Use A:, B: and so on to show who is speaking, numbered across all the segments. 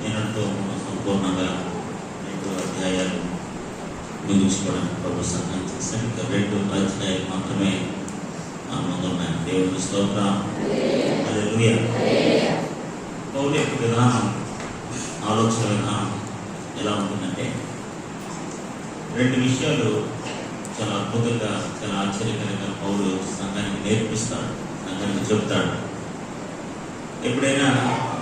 A: నేనంటూ సంపూర్ణంగా 2 అధ్యాయాలు ముగించుకోవడానికి ప్రభు సహాయం చేశాను. ఇంకా 2 అధ్యాయాలు మాత్రమే ముందున్నాయి. దేవునికి స్తోత్రం. హల్లెలూయా. పౌలు యొక్క విధానం, ఆలోచన విధానం ఎలా ఉంటుందంటే 2 విషయాలు చాలా అద్భుతంగా, చాలా ఆశ్చర్యకరంగా పౌలు సంఘానికి నేర్పిస్తాడు, సంఘానికి చెప్తాడు. ఎప్పుడైనా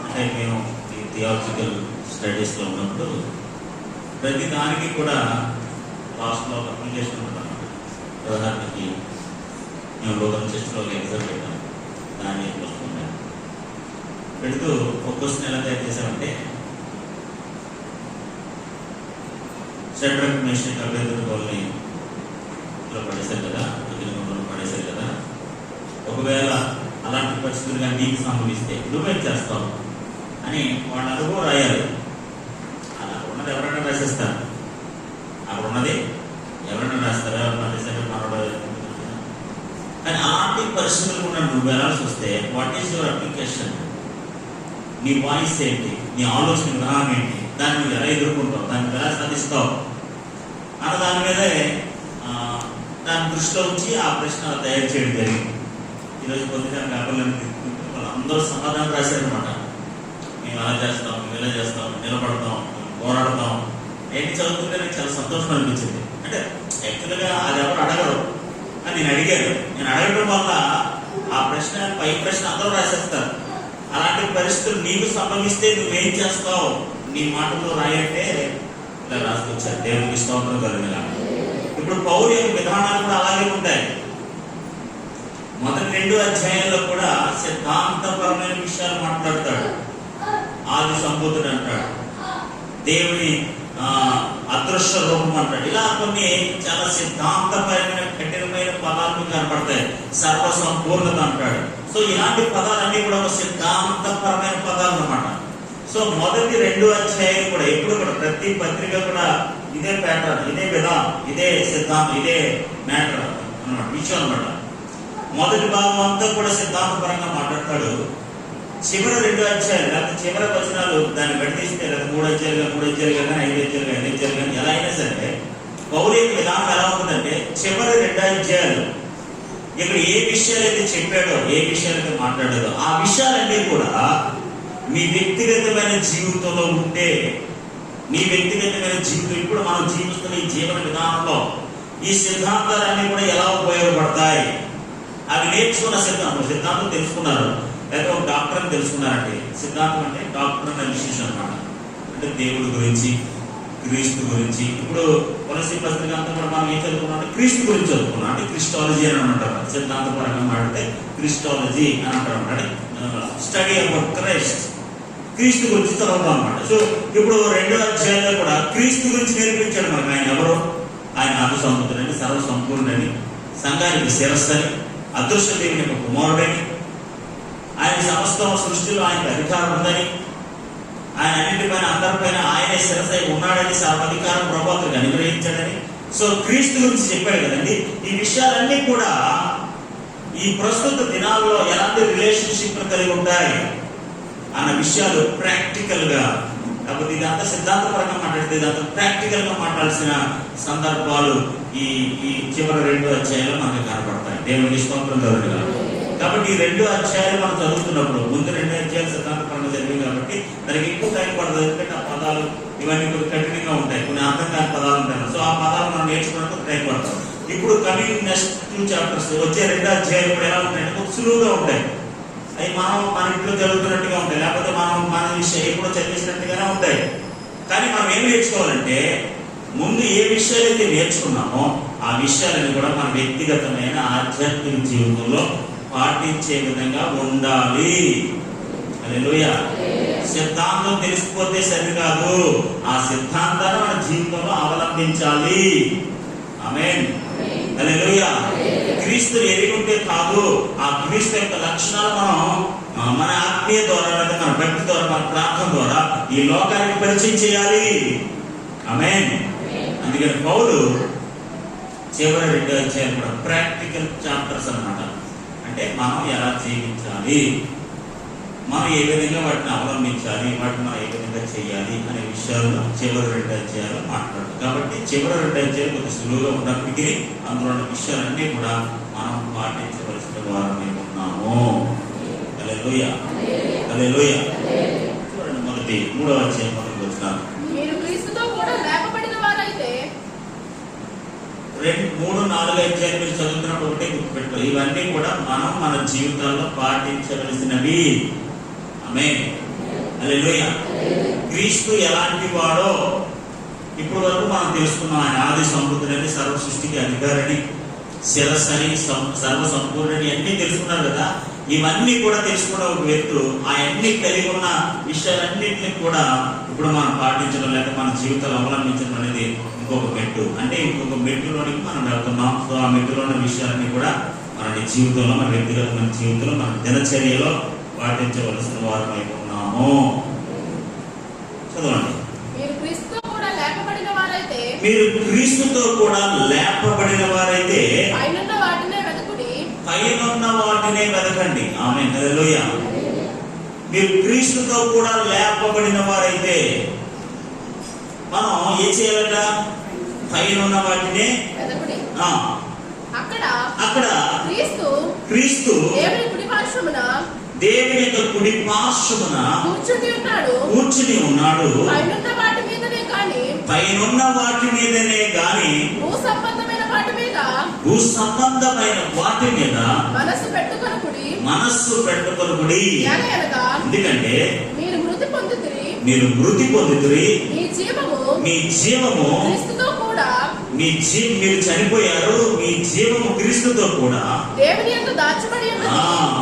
A: అంటే మేము ఈ థియాలజికల్ స్టడీస్లో ఉన్నప్పుడు ప్రతి దానికి కూడా లాస్ట్లో ఒక అప్లికేషన్ ఉంటాం. ఉదాహరణకి మేము లోకల్ చర్చ్లో ఒక ఎగ్జామ్ పెట్టాము, దాన్ని వస్తున్నాం పెడుతూ ఒక క్వశ్చన్ ఎలా తయారు చేసామంటే, షడ్రక్ మేషక్ అభ్యర్థులని పడేశారు కదా, పడేశారు కదా, ఒకవేళ అలాంటి పరిస్థితులుగా నీకు సంభవిస్తే నువ్వేం చేస్తావు అని వాళ్ళ అనుభవం రాయాలి. అలా ఉన్నది ఎవరైనా రాసేస్తారు, అక్కడ ఉన్నది ఎవరైనా రాస్తారా, పడేశారు మనోడు. కానీ అలాంటి పరిస్థితులు కూడా నువ్వు వెళ్ళాల్సి వస్తే వాట్ ఈస్ యువర్ అప్లికేషన్? నీ వాయిస్ ఏంటి, నీ ఆలోచన విధానం ఏంటి, దాన్ని నువ్వు ఎలా ఎదుర్కొంటావు, దాన్ని ఎలా సాధిస్తావు అన్న దాని మీదే దాని దృష్టిలో ఉంచి ఆ ప్రశ్న తయారు చేయడం జరిగింది. ఈరోజు పొద్దున పేపర్లను తీసుకుంటే వాళ్ళందరూ సమాధానం రాశారనమాట. మేము అలా చేస్తాం, మేము ఇలా చేస్తాం, నిలబడతాం, పోరాడతాం. ఏంటి చదువుతుంటే నాకు చాలా సంతోషం అనిపించింది. అంటే యాక్చువల్గా అది ఎవరు అడగరు అని నేను అడిగాను. నేను అడగడం వల్ల ఆ ప్రశ్న, పై ప్రశ్న అందరూ రాసేస్తారు. అలాంటి పరిస్థితులు నీకు సంభవిస్తే నువ్వేం చేస్తావు, నీ మాటల్లో రాయంటే ఇలా రాసుకొచ్చారు. దేవునికి స్తోత్రం కలుగునుగా. ఇప్పుడు పౌలు యొక్క విధానాలు కూడా అలాగే ఉంటాయి. మొదటి 2 అధ్యాయాల్లో కూడా సిద్ధాంతపరమైన విషయాలు మాట్లాడతాడు. ఆది సంబూతుడు అంటాడు, దేవుని అదృశ్య రూపం అంటాడు. ఇలా కొన్ని చాలా సిద్ధాంతపరమైన కఠినమైన పదాలు కనపడతాయి. సర్వ సంపూర్ణత అంటాడు. సో ఇలాంటి పదాలన్నీ కూడా ఒక సిద్ధాంతపరమైన పదాలు అన్నమాట. సో మొదటి 2 అధ్యాయాలు కూడా ఎప్పుడు కూడా ప్రతి పత్రిక కూడా ఇదే ప్యాటర్న్, ఇదే విధానం, ఇదే సిద్ధాంతం, ఇదే మ్యాటర్ అన్నమాట, విషయం అనమాట. మొదటి భాగం అంతా కూడా సిద్ధాంతపరంగా మాట్లాడతాడు. చివరి 2 అధ్యాయాలు లేకపోతే చివరి వచనాలు దాన్ని బట్టిస్తే, లేదా 3 అధ్యాయులుగా 3 అధ్యాయులుగా కానీ 5 అధ్యాయులుగా 5 అధ్యాయులు కానీ ఎలా అయినా సరే పౌలు యొక్క విధానం ఎలా ఉంటుందంటే, చివరి 2 అధ్యాయాలు ఇక్కడ ఏ విషయాలు అయితే చెప్పాడో, ఏ విషయాలు అయితే మాట్లాడాడో ఆ విషయాలన్నీ కూడా మీ వ్యక్తిగతమైన జీవితంలో ఉంటే, మీ వ్యక్తిగతమైన జీవితం ఇప్పుడు మనం జీవిస్తున్న ఈ జీవన విధానంలో ఈ సిద్ధాంతాలన్నీ కూడా ఎలా ఉపయోగపడతాయి, అవి నేర్చుకున్న సిద్ధాంతం తెలుసుకున్నారు. లేదా ఒక డాక్టర్ అని తెలుసుకున్నారంటే, సిద్ధాంతం అంటే డాక్టర్ అనే విశేషం అనమాట. అంటే దేవుడి గురించి, క్రీస్తు గురించి. ఇప్పుడు కొలసీ పత్రిక అంతా కూడా మనం ఏం చదువుకున్నాం అంటే క్రీస్తు గురించి చదువుకున్నాం. అంటే క్రిస్టాలజీ అని అంటారు. సిద్ధాంతపరంగా మాట్లాడితే క్రిస్టాలజీ అని అంటారు అనమాట. స్టడీ అబౌట్ క్రైస్ట్, క్రీస్తు గురించి చదవడం అనమాట. సో ఇప్పుడు 2 అధ్యాయాల్లో కూడా క్రీస్తు గురించి నేర్పించాడు మనకు. ఆయన ఎవరు? ఆయన ఆది సంబూతుడని, సర్వ సంపూర్ణుడని, సంఘానికి శిరస్సు అని, అదృశ్య దేవుని యొక్క కుమారుడని, ఆయన సమస్తం సృష్టిలో ఆయనకు అధికారం ఉందని, ఆయన అన్నింటిపైన అందరిపైన ఆయనే శిరస్సు ఉన్నాడని, సర్వాధికారం ప్రభువుకు అనుగ్రహించాడని. సో క్రీస్తు గురించి చెప్పాడు కదండి. ఈ విషయాలన్నీ కూడా ఈ ప్రస్తుత దినాల్లో ఎలాంటి రిలేషన్షిప్ కలిగి ఉంటాయి అన్న విషయాలు ప్రాక్టికల్ గా, కాకపోతే ఇదంతా సిద్ధాంతపరంగా మాట్లాడితే ఇదంతా ప్రాక్టికల్ గా మాట్లాడాల్సిన సందర్భాలు ఈ చివరి 2 అధ్యాయాలు మనకు కనపడతాయి. దేవునికి స్తోత్రం కలుగునుగా. కాబట్టి ఈ 2 అధ్యాయాలు మనం చదువుతున్నప్పుడు ముందు 2 అధ్యాయాలు సిద్ధాంతపరంగా జరిగింది కాబట్టి దానికి ఎక్కువ టైం పడుతుంది. ఎందుకంటే ఆ పదాలు ఇవన్నీ కొద్దిగా కఠినంగా ఉంటాయి, కొన్ని అర్థం కాని పదాలు ఉంటాయి. సో ఆ పదాలు మనం నేర్చుకున్నప్పుడు టైం పడుతుంది. ఇప్పుడు కమింగ్ నెక్స్ట్ 2 చాప్టర్స్ వచ్చే 2 అధ్యాయాలు కూడా ఎలా ఉంటాయంటే కొంచెం సులువుగా ఉంటాయి. అవి మన ఇంట్లో జరుగుతున్నట్టుగా ఉంటాయి, లేకపోతే మన విషయం ఎప్పుడో చదివేసినట్టుగానే ఉంటాయి. కానీ మనం ఏం నేర్చుకోవాలంటే, ముందు ఏ విషయాలు అయితే నేర్చుకున్నామో ఆ విషయాలను కూడా మన వ్యక్తిగతమైన ఆధ్యాత్మిక జీవితంలో పాటించే విధంగా ఉండాలి. హల్లెలూయా. సిద్ధాంతం తెలిసిపోతే సరికాదు, ఆ సిద్ధాంతాన్ని మన జీవితంలో అవలంబించాలి. ఆమేన్. హల్లెలూయా. క్రీస్తుని ఎరిగి ఉంటే కాదు, ఆ క్రీస్తు యొక్క లక్షణాలు మనం మన ఆత్మీయ ద్వారా, లేదా మన భక్తి ద్వారా, మన ప్రార్థన ద్వారా ఈ లోకానికి పరిచయం చేయాలి. ఆమేన్. అందుకని పౌలు చివరి 2 అధ్యాయాలు కూడా ప్రాక్టికల్ చాప్టర్స్ అన్నమాట. అంటే మనం ఎలా జీవించాలి, మనం ఏ విధంగా వాటిని అవలంబించాలి, వాటిని మనం ఏ విధంగా చేయాలి అనే విషయాలు చివరి 2 అధ్యాయాలు మాట్లాడతాం. కాబట్టి చివరి 2 అధ్యాయాలు కొంచెం సులువుగా ఉన్నప్పటికీ అందులో ఉన్న విషయాలన్నీ కూడా మనం పాటించవలసిన వారమే ఉన్నాము. హల్లెలూయా, హల్లెలూయా. చూడండి, మొదటి 3వ అధ్యాయం మొదటి వచనం.
B: మీరు క్రీస్తుతో కూడా లేపబడిన వారైతే
A: 2, 3, 4 అధ్యాయాలు మీరు చదువుతున్నప్పుడు ఒకటే గుర్తుపెట్టుకో, ఇవన్నీ కూడా మనం మన జీవితాల్లో పాటించవలసినవి. ఆమేన్. హల్లెలూయా. క్రీస్తు ఎలాంటి వాడో ఇప్పుడు వరకు మనం తెలుసుకున్నాం. ఆయన ఆది సంపూర్ణుడని, సర్వ సృష్టికి అధికారిని, శిరస్సని, సర్వ సంపూర్ణుడని అన్నీ తెలుసుకున్నారు కదా. ఇవన్నీ కూడా తెలుసుకున్న ఒక వ్యక్తి అవన్నీ కలిగి ఉన్న విషయాలన్నింటినీ కూడా ఇప్పుడు మనం పాటించడం, లేక మన జీవితాలు అవలంబించడం అనేది ఇంకొక మెట్టు. అంటే ఇంకొక మెట్టులోనికి మనం వెళ్తున్నాం. సో ఆ మెట్టులో ఉన్న విషయాలన్నీ కూడా మన జీవితంలో, మన వ్యక్తిగతమైన జీవితంలో, మన దినచర్యలో పాటించవలసిన వారమై ఉన్నాము. చదవండి.
B: మీరు క్రీస్తుతో కూడా లేపబడిన వారైతే,
A: మీరు క్రీస్తుతో కూడా లేపబడిన వారైతే
B: పైనున్న వాటినే వెతుకుడి.
A: పైనున్న వాటినే వెతకండి. ఆమేన్. హల్లెలూయా. మీరు క్రీస్తుతో కూడా లేపబడిన వారైతే మనం ఏం చేయాలట? పైనున్న వాటినే
B: వెతుకుడి. అక్కడ క్రీస్తు దేవుని కుడి పార్శ్వమున,
A: దేవుని యొక్క కుడి పార్శ్వమున కూర్చుని ఉన్నాడు.
B: పైనున్న వాటి మీదనే
A: గాని
B: భూ సంబంధమైన
A: వాటి మీద
B: మనస్సు
A: పెట్టుకొనుకుడి. ఎందుకంటే
B: మీరు
A: మృతి పొందితిరి, మీ జీవము మీరు చనిపోయారు, మీ జీవము క్రీస్తుతో కూడా
B: దేవుని యందు దాచబడి ఉన్నది.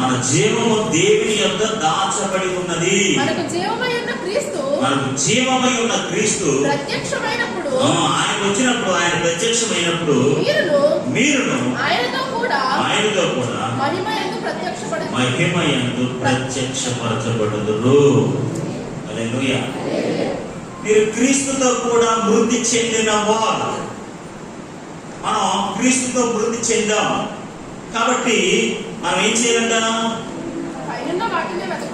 A: మన జీవము దేవుని యందు దాచబడి ఉన్నది.
B: మనకు జీవమై ఉన్న క్రీస్తు
A: ప్రత్యక్షమైనప్పుడు, ఆయన వచ్చినప్పుడు, ఆయన ప్రత్యక్షమైనప్పుడు మీరును ఆయనతో కూడా మహిమ యందు ప్రత్యక్షపరచబడుదురు. హల్లెలూయా. మీరు క్రీస్తుతో కూడా మృతి చెందిన వారు. మనం క్రీస్తుతో మృతి చెందాం కాబట్టి మనం ఏం చేయాలంటాం?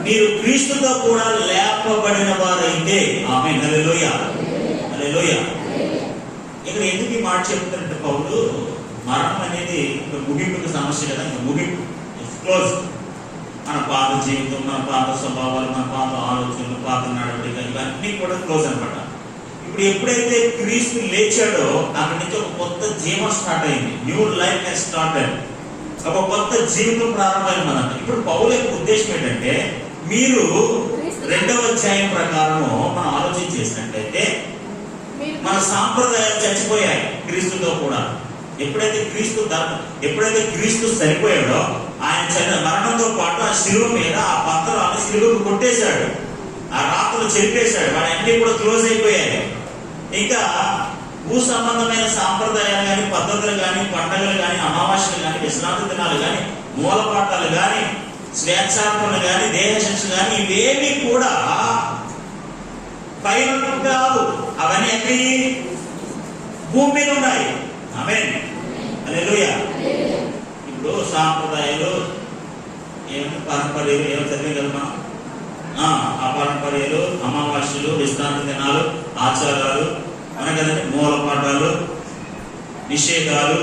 A: మీరు క్రీస్తుతో కూడా లేపబడిన వారైతే. ఆమేన్. హల్లెలూయా, హల్లెలూయా. ఇక్కడ ఎందుకు ఈ మాట చెప్తారంటే పౌలు, మరణం అనేది ముగింపుకి సమస్య కదా. ఇంకా ముగింపు క్లోజ్. మన పాత జీవితం, మన పాత స్వభావాలు, మన పాత ఆలోచనలు, పాత నడవడిక, ఇవన్నీ కూడా క్లోజ్ అనమాట. ఇప్పుడు ఎప్పుడైతే క్రీస్తు లేచాడో అక్కడి నుంచి ఒక కొత్త జీవం స్టార్ట్ అయింది. New life has started. ఒక కొత్త జీవితం ప్రారంభమైంది మనకు. ఇప్పుడు పౌలు యొక్క ఉద్దేశం ఏంటంటే, మీరు 2వ అధ్యాయం ప్రకారము మనం ఆలోచన చేసినట్లయితే మన సాంప్రదాయాలు చచ్చిపోయాయి క్రీస్తుతో కూడా. ఎప్పుడైతే క్రీస్తు సరిపోయాడో, ఆయన మరణంతో పాటు ఆ శిలువ మీద ఆ పత్రాలను శిలువకు కొట్టేశాడు, ఆ రాత్రులు చెరిపేశాడు. వాడన్నీ కూడా క్లోజ్ అయిపోయాయి. ఇంకా భూ సంబంధమైన సాంప్రదాయాలు కానీ, పద్ధతులు కానీ, పండుగలు కానీ, అమావాస్యలు కానీ, విశ్రాంతి దినాలు కానీ, మూలపాఠాలు కానీ, స్వేచ్ఛార్పణలు కానీ, దేహ శిక్ష కానీ, ఇవేమీ కూడా పైన కాదు. అవన్నీ ఎక్కడి? భూమి మీద ఉన్నాయి. ఆమేన్. హల్లెలూయా. ఇప్పుడు సాంప్రదాయాలు ఏమైనా పరంపర్యాలు ఏమో చదివేయగలమా? ఆ పరంపర్యాలు, అమావాస్యలు, విశ్రాంతి దినాలు, ఆచారాలు, కదండి, మూలపాఠాలు, నిషేధాలు,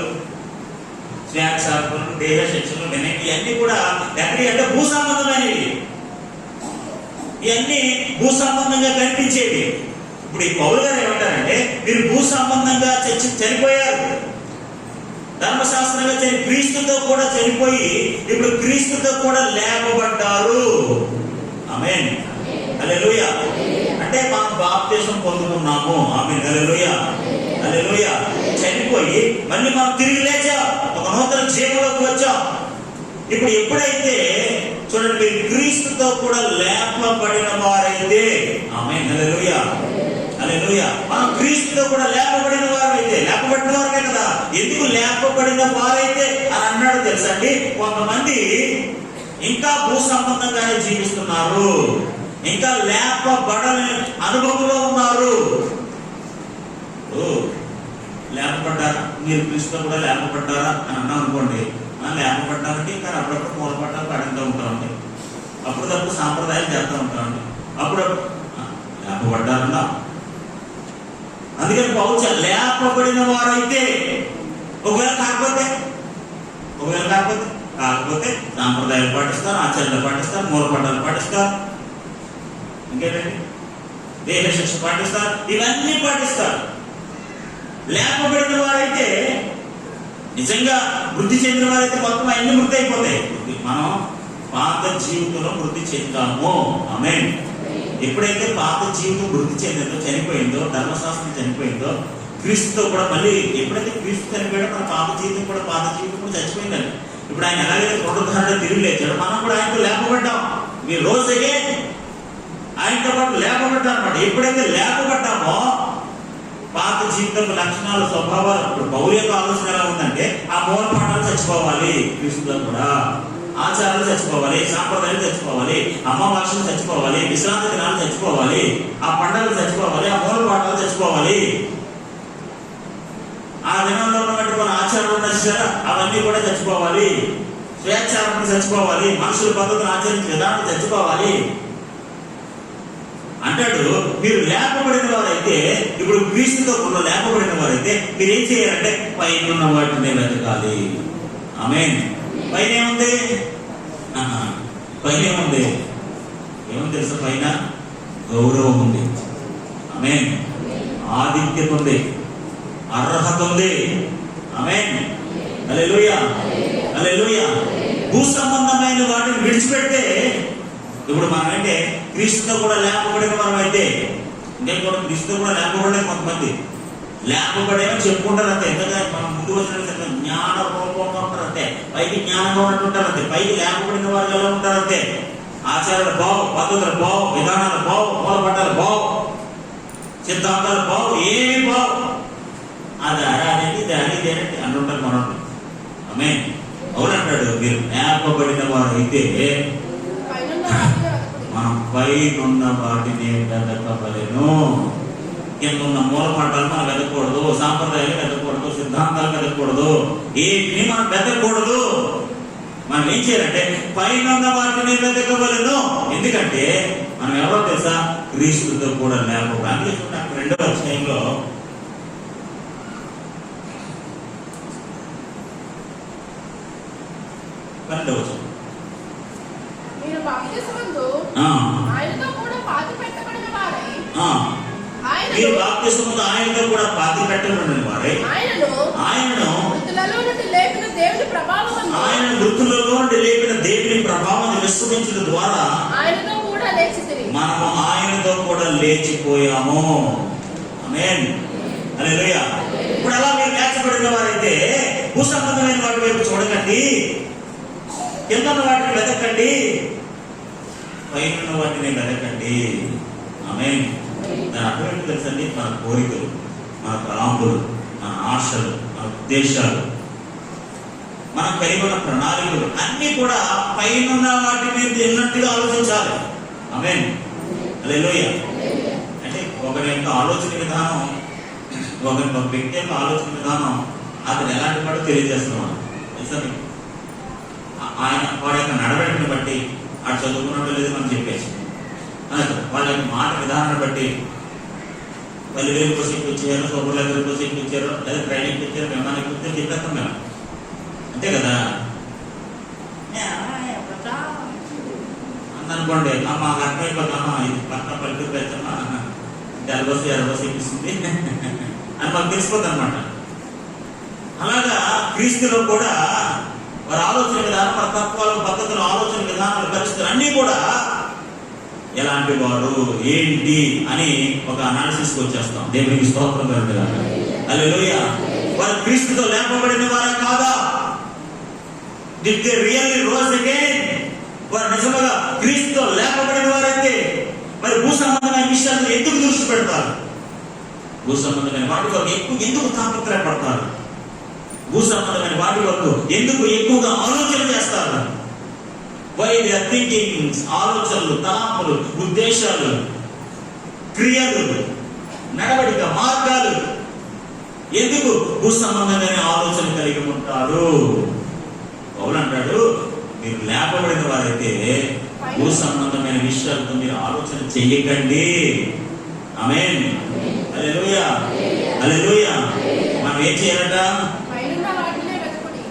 A: స్వేచ్ఛార్పణలు, దేహ శిక్షలు, వినయం, ఇవన్నీ కూడా ఎక్కడి అంటే భూ సంబంధమైనవి. ఇవన్నీ భూ సంబంధంగా కనిపించేవి. ఇప్పుడు ఈ పౌలు గారు ఏమంటారంటే, మీరు భూ సంబంధంగా చనిపోయారు, ధర్మశాస్త్రంగా క్రీస్తుతో కూడా చనిపోయి ఇప్పుడు క్రీస్తుతో కూడా లేపబడ్డారు. ఆమేన్. హల్లెలూయా. అంటే మనం బాప్తిసం పొందుకున్నాము. ఆమేన్. హల్లెలూయా, హల్లెలూయా. చనిపోయి మళ్ళీ మనం తిరిగి లేచాం, ఒక నూతన జీవంలోకి వచ్చాం. ఇప్పుడు ఎప్పుడైతే చూడండి, మీరు క్రీస్తుతో కూడా లేపబడిన వారైతే, ఆమేన్. హల్లెలూయా, హల్లెలూయా. హల్లెలూయా. మనం క్రీస్తుతో కూడా లేపబడిన వారైతే, లేపబడిన వారే కదా, ఎందుకు లేపబడిన వారైతే అని అన్నాడు తెలుసా అండి? కొంతమంది ఇంకా భూ సంబంధంగానే జీవిస్తున్నారు, ఇంకా లేపబడని అనుభవంలో ఉన్నారు. లేపబడ్డారా, మీరు క్రీస్తుతో కూడా లేపబడ్డారా అని అన్నాం అనుకోండి, లేపబడ్డారంటే కానీ అప్పుడప్పుడు మూలపడ్డారు అడుగుతూ ఉంటామండి, అప్పుడప్పుడు సాంప్రదాయాలు చేస్తూ ఉంటామండి, అప్పుడప్పుడు లేపబడ్డారన్నా. అందుకని పౌలు లేపబడిన వారైతే, ఒకవేళ కాకపోతే సాంప్రదాయాలు పాటిస్తారు, ఆచారాలు పాటిస్తారు, మూలపడ్డాలు పాటిస్తారు, ఇంకేంటండి దేహ శిక్ష పాటిస్తారు, ఇవన్నీ పాటిస్తారు. లేపబడిన వారైతే, నిజంగా వృద్ధి చెందిన వారైతే మొత్తం అన్ని వృద్ధి అయిపోతాయి. మనం పాత జీవితంలో వృద్ధి చెందాము. ఆమేన్. ఎప్పుడైతే పాత జీవితం వృద్ధి చెందిందో, చనిపోయిందో, ధర్మశాస్త్రం చనిపోయిందో, క్రీస్తుతో కూడా మళ్ళీ ఎప్పుడైతే క్రీస్తు చనిపోయాడో మన పాత జీవితం కూడా చచ్చిపోయిందండి. ఇప్పుడు ఆయన ఎలాగైతే పునరుద్ధరణ తిరిగి లేచాడు, మనం కూడా ఆయనతో లేపబడ్డాం. మీరు రోజుగే ఆయనతో పాటు లేపబడ్డాం అనమాట. ఎప్పుడైతే లేపబడ్డామో పాత జీవితం లక్షణాలు, స్వభావాలు, ఇప్పుడు పౌలు యొక్క ఆలోచన ఎలా ఉందంటే, ఆ మూలపాఠాలు చచ్చిపోవాలి, క్రీస్తులో కూడా ఆచారాలు చచ్చిపోవాలి, సాంప్రదాయాలు చచ్చిపోవాలి, అమావాస్యలు చచ్చిపోవాలి, విశ్రాంతి దినాలు చచ్చిపోవాలి, ఆ పండుగలు చచ్చిపోవాలి, ఆ మూలపాఠాలు చచ్చిపోవాలి, ఆ దినంలో ఉన్నటువంటి మన ఆచారాలు నచ్చారా అవన్నీ కూడా చచ్చిపోవాలి, స్వేచ్ఛాలను చచ్చిపోవాలి, మనుషుల పద్ధతులు ఆచరించే విధానం చచ్చిపోవాలి అంటాడు. మీరు లేపబడిన వారైతే, ఇప్పుడు క్రీస్తుతో కూడా లేపబడిన వారైతే మీరు ఏం చేయాలంటే పైన ఉన్న వాటిని వెతకాలి. ఆమేన్. పైన ఏముంది? ఏముంది తెలుసా? పైన గౌరవం ఉంది. ఆమేన్. ఆధిక్యత ఉంది, అర్హత ఉంది. ఆమేన్. హల్లెలూయా, హల్లెలూయా. భూ సంబంధమైన వాటిని విడిచిపెడితే, ఇప్పుడు మనం అంటే క్రీస్తుతో కూడా లేపబడిన మనం అయితే, నేను కూడా క్రీస్తుతో కూడా లేపబడలేదు. కొంతమంది లేపబడేమో చెప్పుకుంటారు అంతే, ఎందుకంటే మనం ముందు వచ్చిన జ్ఞాన రూపంగా ఉంటారు అంతే, పైకి జ్ఞానంగా ఉన్నట్టుంటారు అంతే, పైకి లేపబడిన వారు ఎలా ఉంటారు అంతే. ఆచారాలు బావు, పద్ధతులు బావు, విధానాలు బావు, మూలపడ్డాలు బావు, సిద్ధాంతాలు బావు, ఏమి బావు, అది అనేది అనేది అంటుంటారు మనం. ఆమేన్. అవునంటాడు. మీరు లేపబడిన వారు అయితే మనం పైనున్న వాటిని వెతకవలెను. కింద ఉన్న మూలపాఠాలు మనం వెతకూడదు, సాంప్రదాయాలు వెతకూడదు, సిద్ధాంతాలు వెతకూడదు, ఏమి మనం వెతకూడదు. మనం ఏం చేయాలంటే పైనున్న వాటిని వెతకవలెను. ఎందుకంటే మనం ఎవరో తెలుసా? క్రీస్తుతో కూడా లేపబడాలి. 2వ అధ్యాయంలో 12వ వచనం,
B: మీరు బాప్తిస్మమందు ఆయనతో కూడా పాతిపెట్టబడిన వారై,
A: మీరు బాప్తిస్మమందు ఆయనతో కూడా పాతిపెట్టబడిన వారై, ఆయనను
B: మృతులలో నుండి లేపిన దేవుని
A: ప్రభావాన్ని విశ్వసించడం ద్వారా
B: ఆయనతో కూడా లేచితిరి.
A: మనము ఆయనతో కూడా లేచిపోయాము. ఆమేన్. హల్లెలూయా. ఇప్పుడు అలా మీరు లేచబడిన వారైతే భూ సంబంధమైన వాటి వైపు చూడకండి, కింద ఉన్న వాటిని వెతకండి, పైన వాటిని వెతకండి. ఆమేన్. దాని అర్థం ఏంటో తెలుసండి? మన కోరికలు, మన తలాంపులు, మన ఆశలు, మన ఉద్దేశాలు, మనం కలిగి ఉన్న ప్రణాళికలు అన్ని కూడా పైన వాటి మీద ఉన్నట్టుగా ఆలోచించాలి. ఆమేన్. హల్లెలూయా. అంటే ఒకరి యొక్క ఆలోచన విధానం, ఒక వ్యక్తి యొక్క ఆలోచన విధానం అతను ఎలాంటి వాడు తెలియజేస్తున్నాడు తెలుసా మీకు? ఆయన వాడి యొక్క నడవడిని బట్టి అటు చదువుకున్నట్టు లేదు మనం చెప్పేసి, వాళ్ళ యొక్క మాట విధానాన్ని బట్టి 10,000 కోచింగ్ ఇచ్చారు, సూపర్లైజర్ కోచింగ్ ఇచ్చారు, లేదా ట్రైనింగ్ ఇచ్చారు, విమానానికి ఇచ్చారు, చెప్పేస్తాం మేము అంతే కదా. అందనుకోండి మాకు అర్థమైపోతామా, ఇది పక్క పల్లెటూరు పెడతామా, ఎరబోసి ఇప్పిస్తుంది అని మాకు తెలిసిపోతుంది అనమాట. అలాగా క్రీస్తులో కూడా వారి ఆలోచన విధానం, వారి తత్వాలు, పద్ధతులు, ఆలోచన విధానాలు, పరిస్థితులు అన్నీ కూడా ఎలాంటి వాడు ఏంటి అని ఒక అనాలిసిస్కి వచ్చేస్తాం. దేవునికి స్తోత్రం కలుగుగా. హల్లెలూయా. వారు క్రీస్తుతో లేపబడిన వారా కాదా? Did they really rose again? వారు నిజంగా క్రీస్తుతో లేపబడిన వారైతే మరి భూ సంబంధమైన విషయాలను ఎందుకు దృష్టి పెడతారు? భూ సంబంధమైన వాటి కొరకు ఎందుకు తాపత్రయపడతారు? భూ సంబంధమైన వాటి కొరకు ఎందుకు ఎక్కువగా ఆలోచన చేస్తారు? వై దే ఆర్ థింకింగ్, ఆలోచనలు, తలాంపులు, ఉద్దేశాలు, క్రియలు, నడవడిక, మార్గాలు ఎందుకు భూ సంబంధమైన ఆలోచన కలిగి ఉంటారు? పౌలు అంటాడు, మీరు లేపబడిన వారైతే భూ సంబంధమైన విషయాలతో మీరు ఆలోచన చెయ్యకండి. ఆమేన్. హల్లెలూయా, హల్లెలూయా. మనం ఏం చేయాలట?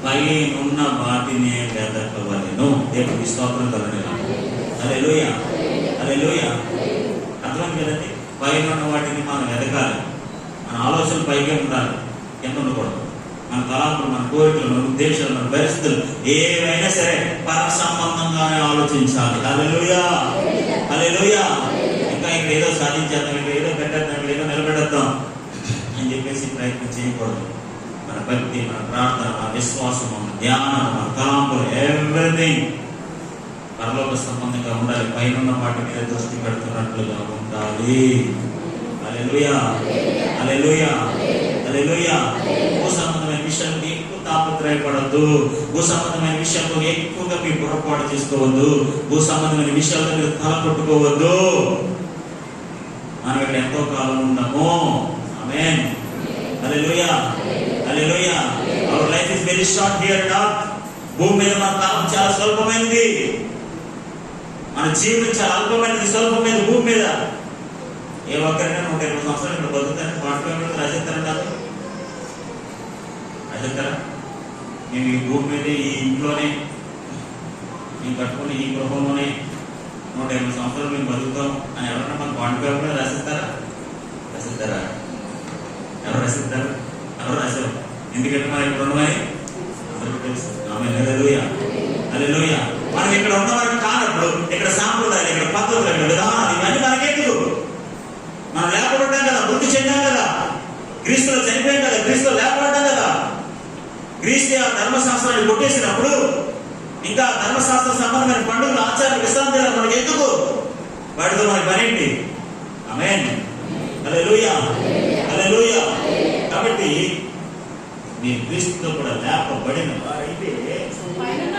A: పైనున్న వాటినే వెతకవలెను. దేవునికి స్తోత్రం కలుగును. హల్లెలూయా, హల్లెలూయా. అర్థమైంది కదండి? పైనున్న వాటిని మనం వెతకాలి. మన ఆలోచన పైకే ఉండాలి, కింద ఉండకూడదు. మన తలాంపులు, మన కోరికలు, మన ఉద్దేశాలు, మన పరిస్థితులు ఏవైనా సరే పరమ సంబంధంగానే ఆలోచించాలి. హల్లెలూయా, హల్లెలూయా. ఇంకా ఇక్కడ ఏదో సాధించేద్దాం, ఇక్కడ ఏదో పెట్టేద్దాం, ఇక్కడ ఏదో నిలబెడేద్దాం అని చెప్పేసి ప్రయత్నం చేయకూడదు. మన భక్తి, మన ప్రార్థన, మన విశ్వాసం, మన ధ్యానం, మన తలాంపులు ఎవ్రీథింగ్ పరలోక సంబంధంగా ఉండాలి. పైన వాటి మీద దృష్టి పెడుతున్నట్లుగా ఉండాలి. హల్లెలూయా, హల్లెలూయా, హల్లెలూయా. భూ సంబంధమైన విషయాలకు ఎక్కువ తాపత్రయపడద్దు. భూ సంబంధమైన విషయాలకు ఎక్కువగా మీరు పొరపాటు చేసుకోవద్దు. భూ సంబంధమైన విషయాలతో మీరు తల కొట్టుకోవద్దు. మనం ఇక్కడ ఎంతో కాలం ఉన్నాము. Amen. Hallelujah, hallelujah. Our life is very short here and are. భూమి మీద మన కాలం చాలా స్వల్పమైనది. మన జీవితం చాలా అల్పమైనది, స్వల్పమైనది భూమి మీద. ఏ ఒక్కరైనా 120 సంవత్సరాలు ఇక్కడ బతుకుతారని పాఠ్యంలో రాజేస్తారంటారు. రాజేస్తారా? మేము ఈ భూమి మీద, ఈ ఇంట్లోనే మేము కట్టుకుని ఈ గృహంలోనే 120 సంవత్సరాలు మేము బతుకుతాం అని ఎవరన్నా మన పాఠ్యంలో రాసిస్తారా? రాసిస్తారా? ఎవరు రాసిస్తారు? ఎవరు రాశారు? ఎందుకంటే మనం ఇక్కడ ఉన్నమని అందరికీ తెలుసు. ఆమేన్. హల్లెలూయా, హల్లెలూయా. మనం ఇక్కడ ఉన్నవారికి కానప్పుడు ఇక్కడ సాంప్రదాయాలు, ఇక్కడ పద్ధతులు, ఇక్కడ విధానాలు ఇవన్నీ మనకెందుకు? మనం లేకపోవడం కదా, వృద్ధి చెందాం కదా, క్రీస్తులో చనిపోయాం కదా, క్రీస్తులో లేకపోవడం కదా. క్రీస్తు ఆ ధర్మశాస్త్రాన్ని కొట్టేసినప్పుడు ఇంకా ధర్మశాస్త్ర సంబంధమైన పండుగలు, ఆచారాలు, విశ్రాంతి మనకి ఎందుకు? వాటితో మనకి పనేంటి? ఆమేన్. హల్లెలూయా, హల్లెలూయా. కాబట్టి మీరు క్రీస్తుతో కూడా లేపబడిన వారైతే పైనున్న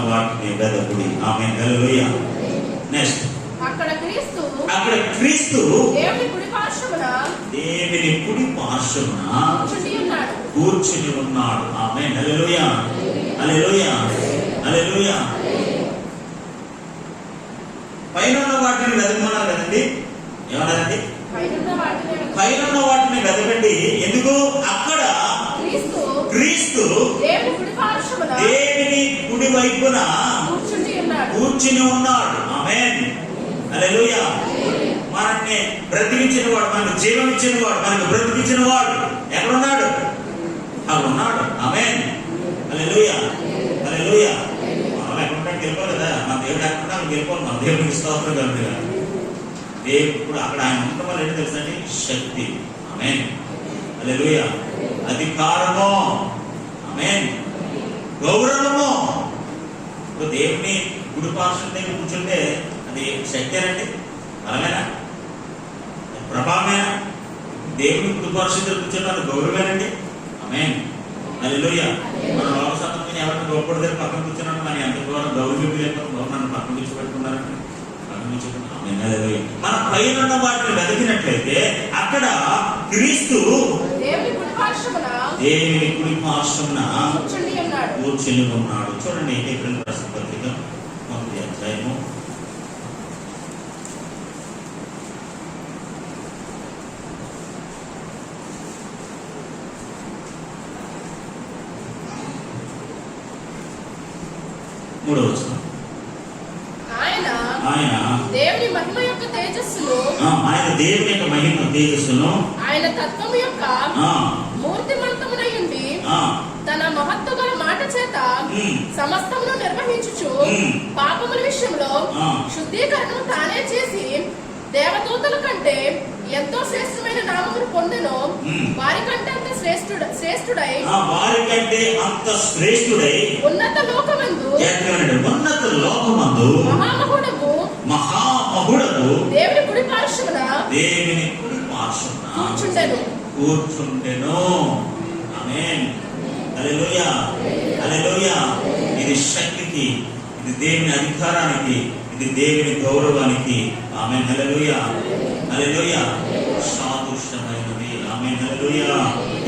A: వాటిని వెతకుడి. ఆమేన్. హల్లెలూయా. నెక్స్ట్, అక్కడ క్రీస్తు దేవుని కుడి పార్శ్వమున కూర్చుని ఉన్నాడు. ఆమేన్. హల్లెలూయా, హల్లెలూయా, హల్లెలూయా. పైన వాటిని వెతకమన్నారు కదండి. ఏమన్నారండి? పైన వాటిని వెతకండి. ఎందుకు? అక్కడ క్రీస్తు దేవుని కుడి వైపున కూర్చుని ఉన్నాడు. ఆమేన్. హల్లెలూయా. మనల్ని బ్రతికించిన వాడు, మనకు జీవం ఇచ్చిన వాడు, మనకు బ్రతికించిన వాడు ఎక్కడున్నాడు? అక్కడ ఉన్నాడు. ఆమేన్. హల్లెలూయా, హల్లెలూయా. మనం ఎక్కడుంటానికి వెళ్ళిపోదు కదా. మన దేవుడు ఎక్కడున్నా వెళ్ళిపోదు. మన దేవుడికి స్తోత్రం కలుగుతుంది. దేవుడు అక్కడ ఆయన ఉండటం వల్ల ఏంటి తెలుసండి? శక్తి. ఆమేన్. హల్లెలూయా. అధికారము. ఆమేన్. గౌరవము. ఇప్పుడు దేవుని గుడి పార్శ్వం దగ్గర కూర్చుంటే అది శక్తేనండి? బలమేనా? ప్రభావమేనా? దేవుని గుడి పార్శ్వం దగ్గర కూర్చుంటే అది గౌరవమేనండి? ఆమేన్. హల్లెలూయా. మన లోక సంబంధించిన ఎవరైనా గొప్పటి దగ్గర పక్కన కూర్చున్నాను, మన ఎంత గౌరవం లేకపోతే నన్ను పక్కన కూర్చోబెట్టుకున్నారంటే మన పైన వాటిని వెతికినట్లయితే అక్కడ క్రీస్తు దేవుని కుడి పార్శ్వమున కూర్చుని ఉన్నాడు. చూడండి, ఏప్రిల్ రాసిన పత్రిక 1వ అధ్యాయము 3వ వచనం. ఆయన దేవుని మహిమ యొక్క తేజస్సును, ఆయన దేవుని యొక్క మహిమ తేజస్సును, ఆయన తత్వము యొక్క మూర్తిమంతమునై ఉండి తన మహత్తు గల మాట చేత సమస్తమును నిర్వహించుచు పాపముల విషయంలో శుద్ధీకరణను తానే చేసి దేవదూతల కంటే ఎంతో శ్రేష్టమైన నామమును పొందెను. వారికంటే అంత శ్రేష్ఠుడై ఉన్నత లోకమందు మహామహుడకు దేవుని కుడి పార్శ్వమున కూర్చుండెను. ఆమేన్. హల్లెలూయా, హల్లెలూయా. ఇది శక్తికి, ఇది దేవుని అధికారానికి, ఇది దేవుని గౌరవానికి. ఆమేన్. హల్లెలూయా, హల్లెలూయా. సాదృశ్యమైనది. ఆమేన్. హల్లెలూయా.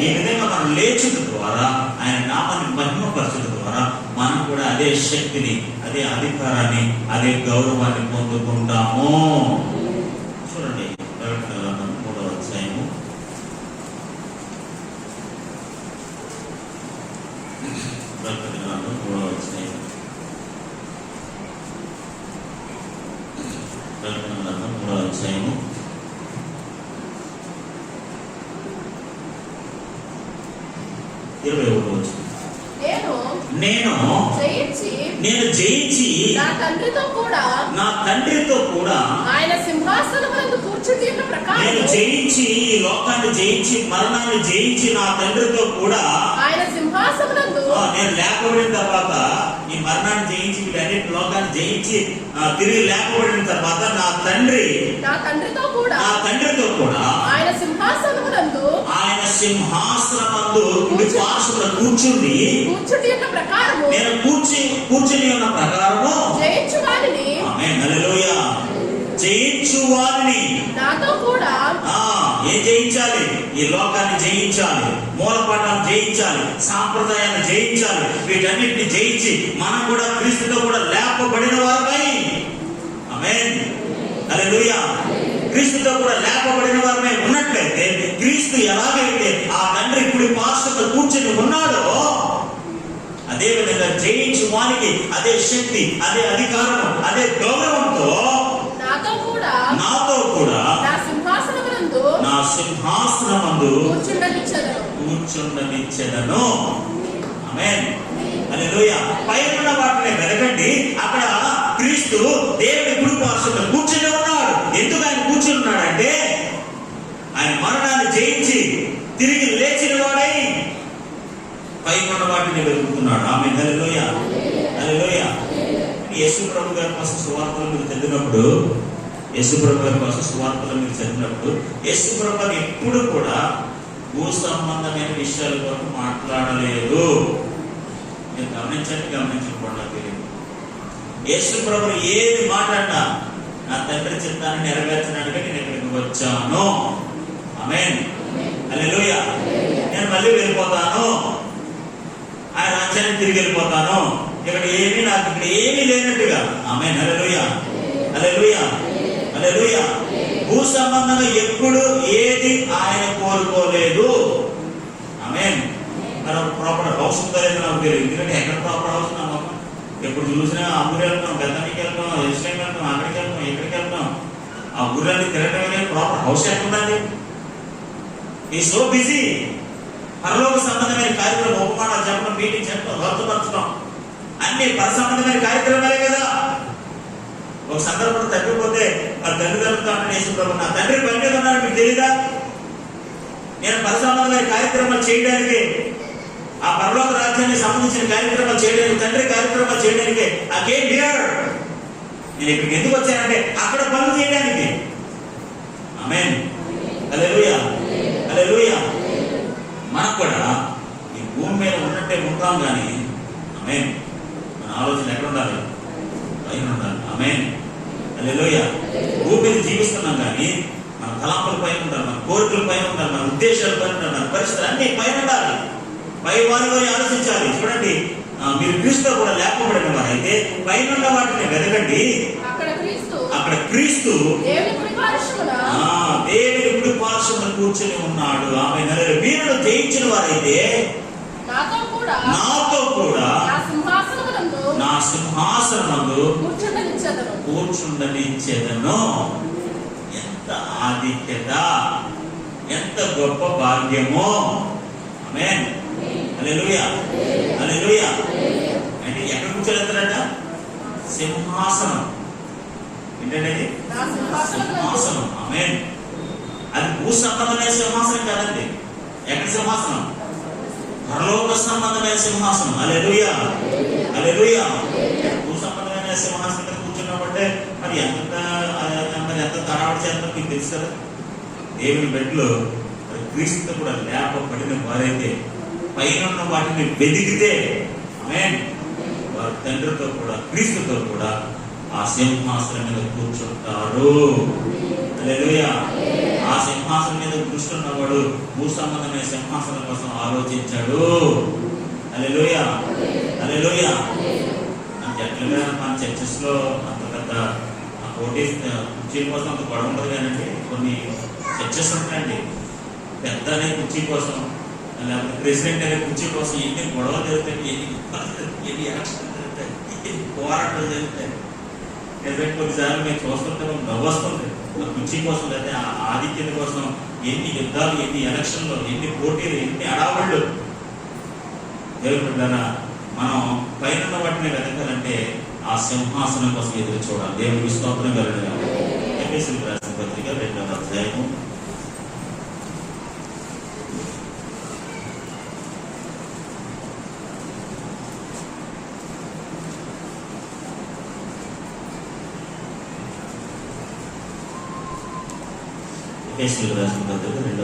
A: ఈ విధంగా మనం లేచుట ద్వారా, ఆయన నామాన్ని మహిమపరచుట ద్వారా మనం కూడా అదే శక్తిని, అదే అధికారాన్ని, అదే గౌరవాన్ని పొందుకుంటాము. చూడండి, ప్రకటన గ్రంథం 3వ అధ్యాయము. ప్రకటన గ్రంథం 3వ అధ్యాయం. ప్రకటన గ్రంథం 3వ అధ్యాయము. 21వ వచనం. నేను జయించి
B: నా తండ్రితో కూడా
A: ఆయన సింహాసనమునందు కూర్చుండిన ప్రకారం, నేను జయించి ఈ లోకాన్ని జయించి మరణాన్ని జయించి నా తండ్రితో కూడా
B: ఆయన సింహాసనమునందు,
A: నేను లేకపోయిన తర్వాత ఈ మరణాన్ని జయించి వీటన్నిటి లోకాన్ని జయించి తిరిగి లేకపోయిన తర్వాత నా తండ్రితో కూడా
B: ఆయన సింహాసనమునందు
A: కుడి పార్శ్వమున కూర్చుండి
B: ప్రకారము,
A: నేను కూర్చుని ఉన్న ప్రకారము
B: జయించు వారిని,
A: ఆమేన్. హల్లెలూయా. జయించు వారిని
B: నాతో కూడా
A: ఏం జయించాలి? ఈ లోకాన్ని జయించాలి, మూలపాఠాన్ని జయించాలి, సాంప్రదాయాన్ని జయించాలి. వీటన్నిటిని జయించి మనం కూడా క్రీస్తుతో కూడా లేపబడిన వారమై, ఆమేన్. హల్లెలూయా. క్రీస్తుతో కూడా లేపబడిన వారమై ఉన్నట్లయితే, క్రీస్తు ఎలాగైతే ఆ తండ్రి కుడి పార్శ్వమున కూర్చుని ఉన్నాడో, అదే విధంగా జయించు వానికి అదే శక్తి, అదే అధికారం, అదే గౌరవంతో నాతో కూడా నా సింహాసనమందు కూర్చుండనిచ్చెదను. ఆమేన్. హల్లెలూయా. పైన వాటిని వెతకండి. అక్కడ క్రీస్తు దేవుని కుడి పార్శ్వమున కూర్చుని ఉన్నాడు. ఎందుకు ఆయన కూర్చుని ఉన్నాడంటే, ఆయన మరణాన్ని జయించి తిరిగి లేచిన వాడై పైన వాటిని వెతుకుతున్నాడు. ఆమేన్. హల్లెలూయా, హల్లెలూయా. యేసు ప్రభు గారి కోసం సువార్తలు మీరు చదివినప్పుడు, యేసు ప్రభు గారి కోసం సువార్తలు మీరు చదివినప్పుడు, యేసు ప్రభు గారు ఎప్పుడు కూడా భూ సంబంధమైన విషయాల కొరకు మాట్లాడలేదు. మీరు గమనించకపోవడం నాకు తెలియదు. యేసు ప్రభు ఏది మాట్లాడినా నా తండ్రి చిత్తాన్ని నెరవేర్చడానికి నేను ఇక్కడికి వచ్చాను. ఆమేన్. హల్లెలూయా. నేను మళ్ళీ వెళ్ళిపోతాను, ఆయన రాజ్యానికి తిరిగి వెళ్ళిపోతాను, నాకు ఇక్కడ ఏమీ లేనట్టుగా. ఆమేన్. హల్లెలూయా, హల్లెలూయా, హల్లెలూయా. భూ సంబంధంగా ఎప్పుడు ఏది ఆయన కోరుకోలేదు. ఆమేన్. మనం ప్రాపర్ హౌస్ ఉందో లేదో నాకు తెలియదు. ఎందుకంటే ఎక్కడ ప్రాపర్ హౌస్ ఉన్నాము, ఎప్పుడు చూసినా ఆ ఊరు వెళ్తాం, గతానికి వెళ్తాం, ఎస్ఐకి వెళ్తాం, అక్కడికి వెళ్తాం, ఎక్కడికి వెళ్తాం. ఆ ఊర్లన్నీ తిరగటమే ప్రాపర్ హౌస్ ఎక్కడుండాలి? ఈ సో బిజీ. పరలోక సంబంధమైన కార్యక్రమం, ఉపమానాలు చెప్పడం, మీటింగ్ చెప్పడం, రద్దుపరచడం, అన్ని పర సంబంధమైన కార్యక్రమాలే కదా. ఒక సందర్భంలో తగ్గిపోతే ఆ తల్లిదండ్రులతో అంటే యేసుప్రభు నా తండ్రి పని మీద ఉన్నాడు, మీకు తెలీదా? నేను పర సంబంధమైన కార్యక్రమాలు చేయడానికి, ఆ పరలోక రాజ్యానికి సంబంధించిన కార్యక్రమాలు చేయడానికి, తండ్రి కార్యక్రమాలు చేయడానికి ఆ కేమ్ హియర్. నేను ఇక్కడికి ఎందుకు వచ్చానంటే అక్కడ పనులు చేయడానికి. ఆమేన్. హల్లెలూయా, హల్లెలూయా. మనం కూడా ఈ భూమి మీద ఉన్నట్టే ఉంటాం కానీ, ఆమేన్, మన ఆలోచన ఎక్కడ ఉండాలి? పైన ఉండాలి. ఆమేన్. హల్లెలూయా. భూమి మీద జీవిస్తున్నాం కానీ మన తలంపుల పైన ఉండాలి, మన కోరికల పైన ఉండాలి, మన ఉద్దేశాల పైన ఉండాలి, మన పరిస్థితులు అన్ని పైన ఉండాలి. పై వారి వారి ఆలోచించాలి. చూడండి, మీరు క్రీస్తు కూడా లేపబడిన వారైతే పైన ఉన్న వాటిని వెతకండి. అక్కడ క్రీస్తు దేవుని కుడి పార్శ్వమున కూర్చుని ఉన్నాడు. ఆమె వీరుడు జయించిన వారైతే నాతో కూడా నా సింహాసనమందు కూర్చుండనిచ్చెదను. ఎంత ఆధిక్యత, ఎంత గొప్ప భాగ్యమో. ఆమేన్. హల్లెలూయా, హల్లెలూయా. అంటే ఎక్కడ కూర్చోలేస్తారట? సింహాసనం. ఏంటంటే సింహాసనం. ఆమేన్. అది భూ సంబంధమైన సింహాసనం కాదండి. ఎక్కడ సింహాసనం? పరలోక సంబంధమైన సింహాసనం. హల్లెలూయా, హల్లెలూయా. భూ సంబంధమైన సింహాసనం మీద కూర్చున్నామంటే మరి ఎంత తరావడి చేస్తారో మీకు తెలుసు కదా. దేవుని బెడ్లో క్రీస్తు కూడా లేపబడిన వారైతే పైన వాటిని వెతికితే ఆమేన్ వారి తండ్రితో కూడా క్రీస్తుతో కూడా ఆ సింహాసనం మీద కూర్చుంటారు. హల్లెలూయా. ఆ సింహాసనం మీద కూర్చున్నవాడు భూ సంబంధమైన సింహాసనం కోసం ఆలోచించాడు. హల్లెలూయా, హల్లెలూయా. జట్లుగా మన చర్చెస్ లో అంత పెద్ద పోటీ కుర్చీల కోసం అంత గొడవ ఉండదు కానండి. కొన్ని చర్చెస్ ఉంటాయండి పెద్ద అనే కుర్చీ కోసం, లేకపోతే ప్రెసిడెంట్ అనే కుర్చీ కోసం ఎన్ని గొడవలు జరుగుతాయి, ఎన్ని ఎలక్షన్లు జరుగుతాయి, ఎన్ని పోరాటాలు జరుగుతాయి. ఎందుకంటే కొన్నిసార్లు మేము చూస్తుంటే నవ్వు వస్తుంది. ఆ కుర్చీ కోసం లేదా ఆధిక్యత కోసం ఎన్ని యుద్ధాలు, ఎన్ని ఎలక్షన్లు, ఎన్ని పోటీలు, ఎన్ని అడావుళ్ళు. దేవుడు మనం పైన వాటిని వెతకాలంటే ఆ సింహాసనం కోసం ఎదురు చూడాలి. దేవుడికి స్తోత్రం కలుగును. ఎఫెసీయులకు రాసిన పత్రిక 2వ అధ్యాయము 2వ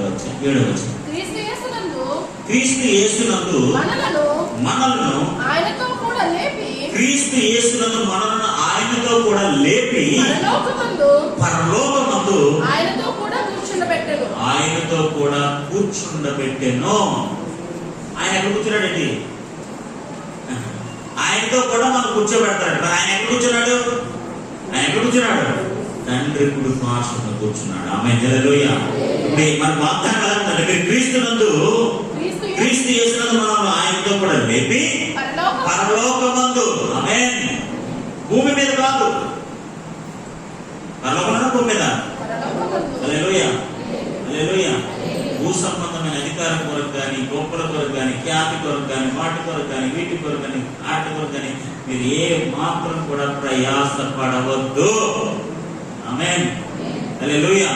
A: అధ్యాయం 7వ వచనం. క్రీస్తు యేసునందు మనలను
B: ఆయనతో కూడా లేపి,
A: క్రీస్తు యేసునందు మనలను ఆయనతో కూడా లేపి పరలోకమందు
B: ఆయనతో కూడా కూర్చుండబెట్టెను.
A: ఆయనతో కూడా కూర్చుండబెట్టెను. ఆయన ఎక్కడ కూర్చున్నాడండి? ఆయనతో కూడా మనం కూర్చోబెడతాడు. మరి ఆయన ఎక్కడ కూర్చున్నాడు? ఆయన ఎక్కడ కూర్చున్నాడు? తండ్రి కుడి పార్శ్వమున కూర్చున్నాడు. ఆమేన్, హల్లెలూయా. ఇప్పుడు మన వాగ్దానం ఎలా ఉందంటే, మీరు క్రీస్తు యేసునందు మనల్ని ఆయనతో కూడా లేపి పరలోకమందు, ఆమేన్, భూమి మీద కాదు, పరలోకమందు భూమి మీద, హల్లెలూయా, హల్లెలూయా. భూ సంబంధమైన అధికారం కొరకు కానీ, గొప్పల కొరకు కానీ, ఖ్యాతి కొరకు కానీ, వాటి కొరకు కానీ, వీటి కొరకు కానీ, ఆటి కొరకు కానీ మీరు ఏ మాత్రం కూడా ప్రయాసపడవద్దు. ఆమేన్, హల్లెలూయా.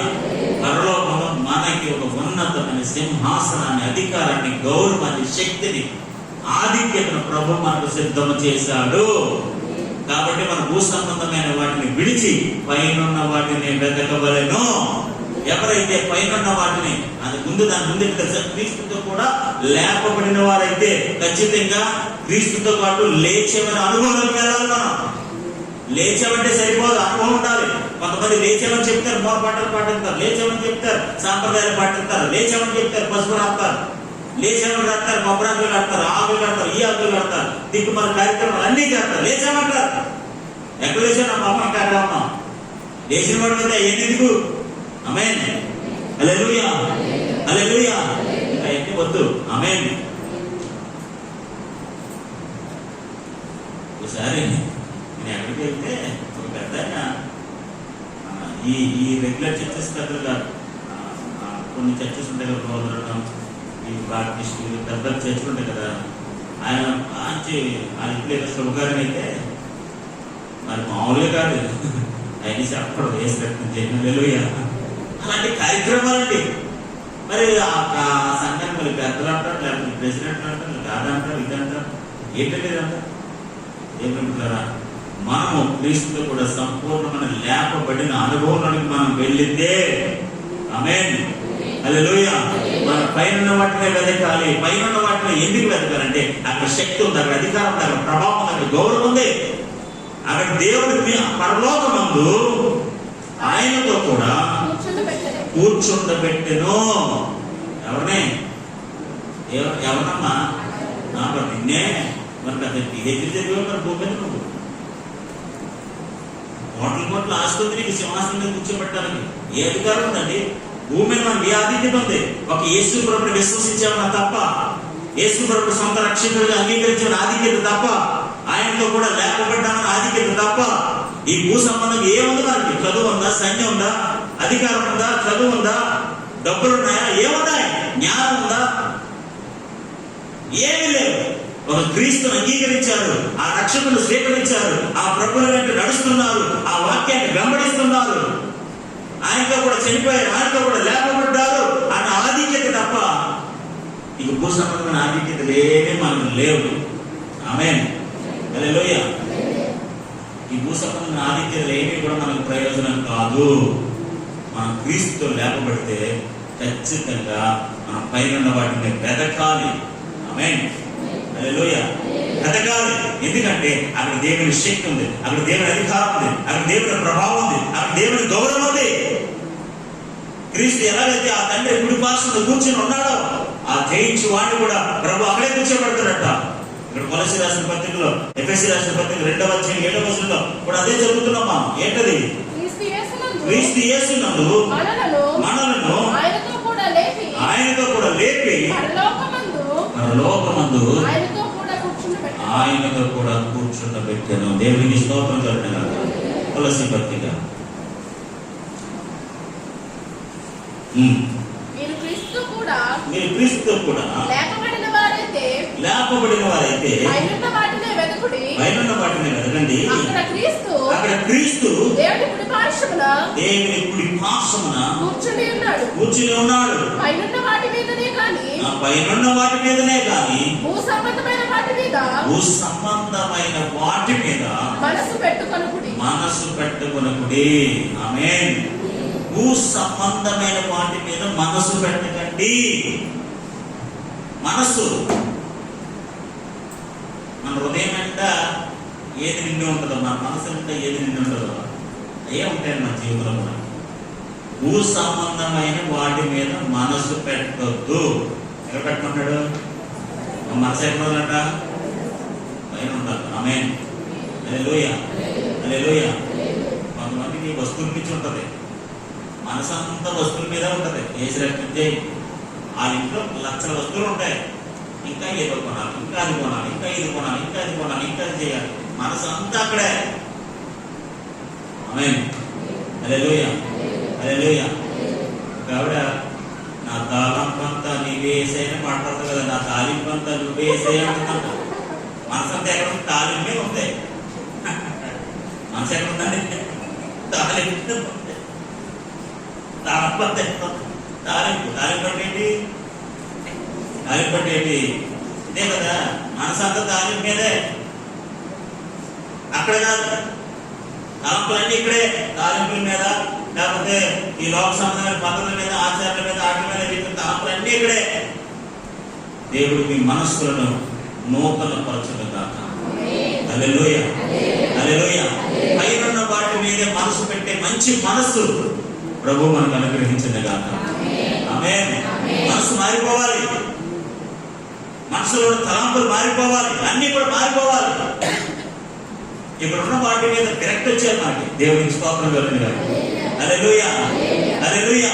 A: పరలోకంలో మనకి ఒక ఉన్నతమైన సింహాసనాన్ని, అధికారాన్ని, గౌరవాన్ని, శక్తిని, ఆధిక్యతను ప్రభు మనకు సిద్ధం చేశాడు. కాబట్టి మన భూ సంబంధమైన వాటిని విడిచి పైనున్న వాటిని వెతకవలెను. ఎవరైతే పైనున్న వాటిని, అది ముందు దాని ముందు క్రీస్తుతో కూడా లేపబడిన వారైతే ఖచ్చితంగా క్రీస్తుతో పాటు లేచేమని అనుభవంలోకి వెళ్ళాలి. మనం లేచామంటే సరిపోదు, అనుభవం ఉండాలి. కొంతమంది లేచామని చెప్తారు, మోర పాటలు పాటిస్తారు, లేచామని చెప్తారు, సాంప్రదాయాలు పాటిస్తారు, లేచామని చెప్తారు, పసుపు రాస్తారు, లేచామని రాస్తారు, కొబ్బరాకులు కడతారు, ఆకులు కడతారు, ఈ ఆకులు కడతారు, దిక్కుమాల కార్యక్రమాలు అన్ని చేస్తారు, లేచామంటారు. ఎక్కడ లేచాను? నా పాపం కార్యక్రమం లేచిన వాడి మీద ఎందుకు? ఆమేన్, హల్లెలూయా, హల్లెలూయా. అవన్నీ వద్దు. ఆమేన్. ఒకసారి నేను ఎక్కడికి వెళ్తే ఒక పెద్ద ఈ రెగ్యులర్ చర్చెస్ పెద్దగా కొన్ని చర్చెస్ ఉంటాయి కదా, ప్రోదరకం, ఈ బాప్టిస్ట్, పెద్ద చర్చలు ఉంటాయి కదా, ఆయన మంచి ఆయన ఇప్పుడు శుభకార్యం అయితే మరి మామూలుగా కాదు, ఆయన చెప్పడం వేసినట్టు హల్లెలూయా. అలాంటి కార్యక్రమాలండి. మరి ఆ సంఘాన్ని మరి పెద్దలు అంటారు, లేకపోతే ప్రెసిడెంట్ అంటారు, కాదంటారు, ఇదంటారు, ఏంటంటే ఇదంటారు. ఏమిటారా, మనము క్రీస్తుతో కూడా సంపూర్ణమైన లేపబడిన అనుభవంలోనికి మనం వెళ్ళితే, ఆమేన్, హల్లెలూయా. మన పైన వాటిని వెతకాలి. పైన వాటిని ఎందుకు వెతకాలంటే అక్కడ శక్తి ఉంది, అక్కడ అధికారం ఉంది, అక్కడ ప్రభావం ఉంది, అక్కడ గౌరవం ఉంది. అక్కడ దేవుడి పరలోకమందు ఆయనతో కూడా కూర్చుండబెట్టెను. ఎవరినే? ఎవరమ్మా? మరి నిన్నే. మరి పెద్ద పిహెచ్డీ చదివా మరి భూమి మీద నువ్వు కోట్ల ఆసుపత్రి నీకు సింహాసనం మీద కూర్చోబెట్టాలని ఏ అధికారం ఉందండి? భూమి మీద మనకి ఏ ఆధిక్యత ఉంది? ఒక యేసు ప్రభువుని విశ్వసించామన్న తప్ప, యేసు ప్రభువుని సొంత రక్షకుడిగా అంగీకరించిన ఆధిక్యత తప్ప, ఆయనతో కూడా లేపబడ్డామన్న ఆధిక్యత తప్ప ఈ భూ సంబంధం ఏముంది మనకి? చదువు ఉందా? సైన్యం ఉందా? అధికారం ఉందా? చదువు ఉందా? డబ్బులున్నాయా? ఏమున్నాయి? జ్ఞానం ఉందా? ఏమీ లేవు. ఒక క్రీస్తును అంగీకరించారు, ఆ రక్షకులు స్వీకరించారు, ఆ ప్రభువుల వెంట నడుస్తున్నారు, ఆ వాక్యాన్ని వెంబడిస్తున్నారు, ఆయనతో కూడా చనిపోయారు, ఆయనతో కూడా లేపబడ్డారు అన్న ఆధిక్యత తప్ప ఇక భూ సంబంధమైన ఆధిక్యతలు ఏమీ మనకు లేవు. ఆమేన్, హల్లెలూయా. ఈ భూ సంబంధమైన ఆధిక్యతలు ఏమీ కూడా మనకు ప్రయోజనం కాదు. మనం క్రీస్తుతో లేపబడితే ఖచ్చితంగా మనం పైన వాటిని వెతకాలి. ఆమేన్, హల్లెలూయా. వెతకాలి. ఎందుకంటే అక్కడ దేవుని శక్తి ఉంది, అక్కడ దేవుని అధికారం ఉంది, అక్కడ దేవుని ప్రభావం ఉంది, అక్కడ దేవుని గౌరవం ఉంది. క్రీస్తు ఎలాగైతే ఆ తండ్రి కుడి పార్శ్వన కూర్చొని ఉన్నాడో, ఆ జయించి వాడిని కూడా ప్రభు అక్కడే కూర్చోబెడతాడట. ఇక్కడ కొలస్సీ రాసిన పత్రికలో, ఎఫెసీ రాసిన పత్రిక 2వ అధ్యాయం 7వ వచనంలో కూడా అదే చదువుతున్నాం మనం. ఏంటది? క్రీస్తు యేసునందు మనలను ఆయనతో కూడా లేపి పరలోకమందు ఆయనతో కూడా కూర్చుండబెట్టాను. దేవునికి స్తోత్రం కలుగునుగాక. కొలస్సీ పత్రిక. మీరు క్రీస్తు కూడా లేపబడిన వారైతే పైనున్న వాటిని వెతకండి. అక్కడ క్రీస్తు దేవుని కుడి పార్శ్వమున కూర్చుని ఉన్నాడు. పైనున్న వాటి మీదనే గాని భూ సంబంధమైన వాటి మీద మనసు పెట్టుకొనుకుడి. ఆమేన్. భూ సంబంధమైన వాటి మీద మనసు పెట్టకండి. మనస్సు, మన హృదయం అంటే ఏది నిండి ఉంటుందో, మన మనసు అంటే ఏది నిండి ఉంటుందో అయ్యే ఉంటాయండి మన జీవితంలో. భూ సంబంధమైన వాటి మీద మనసు పెట్టొద్దు. ఎక్కడ పెట్టుకుంటాడు? మనసు ఎక్కడ ఉండాలంట? పైన ఉండాలి. ఆమేన్, హల్లెలూయా, హల్లెలూయా. కొంతమందికి వస్తువుల పిచ్చి ఉంటుంది, మనసు అంతా వస్తువుల మీద ఉంటుంది. ఏసినట్టే ఆ ఇంట్లో లక్షల వస్తువులు ఉంటాయి. ఇంకా ఏదో కొనాలి, ఇంకా అది కొనాలి, ఇంకా ఇది కొనాలి, ఇంకా అది కొనాలి, ఇంకా అది చేయాలి. మనసు అంతా అక్కడే. ఆమేన్, హల్లెలూయా, హల్లెలూయా. ఆవిడ నా తాళంపంతా నీవే యేసయ్యా మాట్లాడుతుంది కదా, నా తాలింపంతా నువ్వే యేసయ్యా అంటున్నాను. మనసు అంతా ఎక్కడ ఉంది? తాలింపే ఉంది. మనసు ఎక్కడ ఉందండి? తాలింపు. తాలింపు ఏంటి? ఇదే కదా, మనసంతా తాలింపు మీదే. అక్కడ కాదు, తలంపులన్నీ ఇక్కడే. తాలింపుల మీద, లేకపోతే ఈ లోక సంబంధమైన పద్ధతుల మీద, ఆచారాల మీద, ఆటల మీద వీటిని తలంపులన్నీ ఇక్కడే. దేవుడు మీ మనస్సులను నూతన పరచుగాక. హల్లెలూయా, హల్లెలూయా. పైనున్న వాటి మీదే మనసు పెట్టే మంచి మనస్సు ప్రభు మనకు అనుగ్రహించగాక. ఆమేన్. మనసు మారిపోవాలి, మనసులో తలంపులు మారిపోవాలి, అన్ని కూడా మారిపోవాలి. ఇక్కడ ఉన్న వాటి మీద కరెక్ట్ వచ్చారు నాకు. దేవునికి స్తోత్రం కలుగునుగాక. హల్లెలూయా, హల్లెలూయా.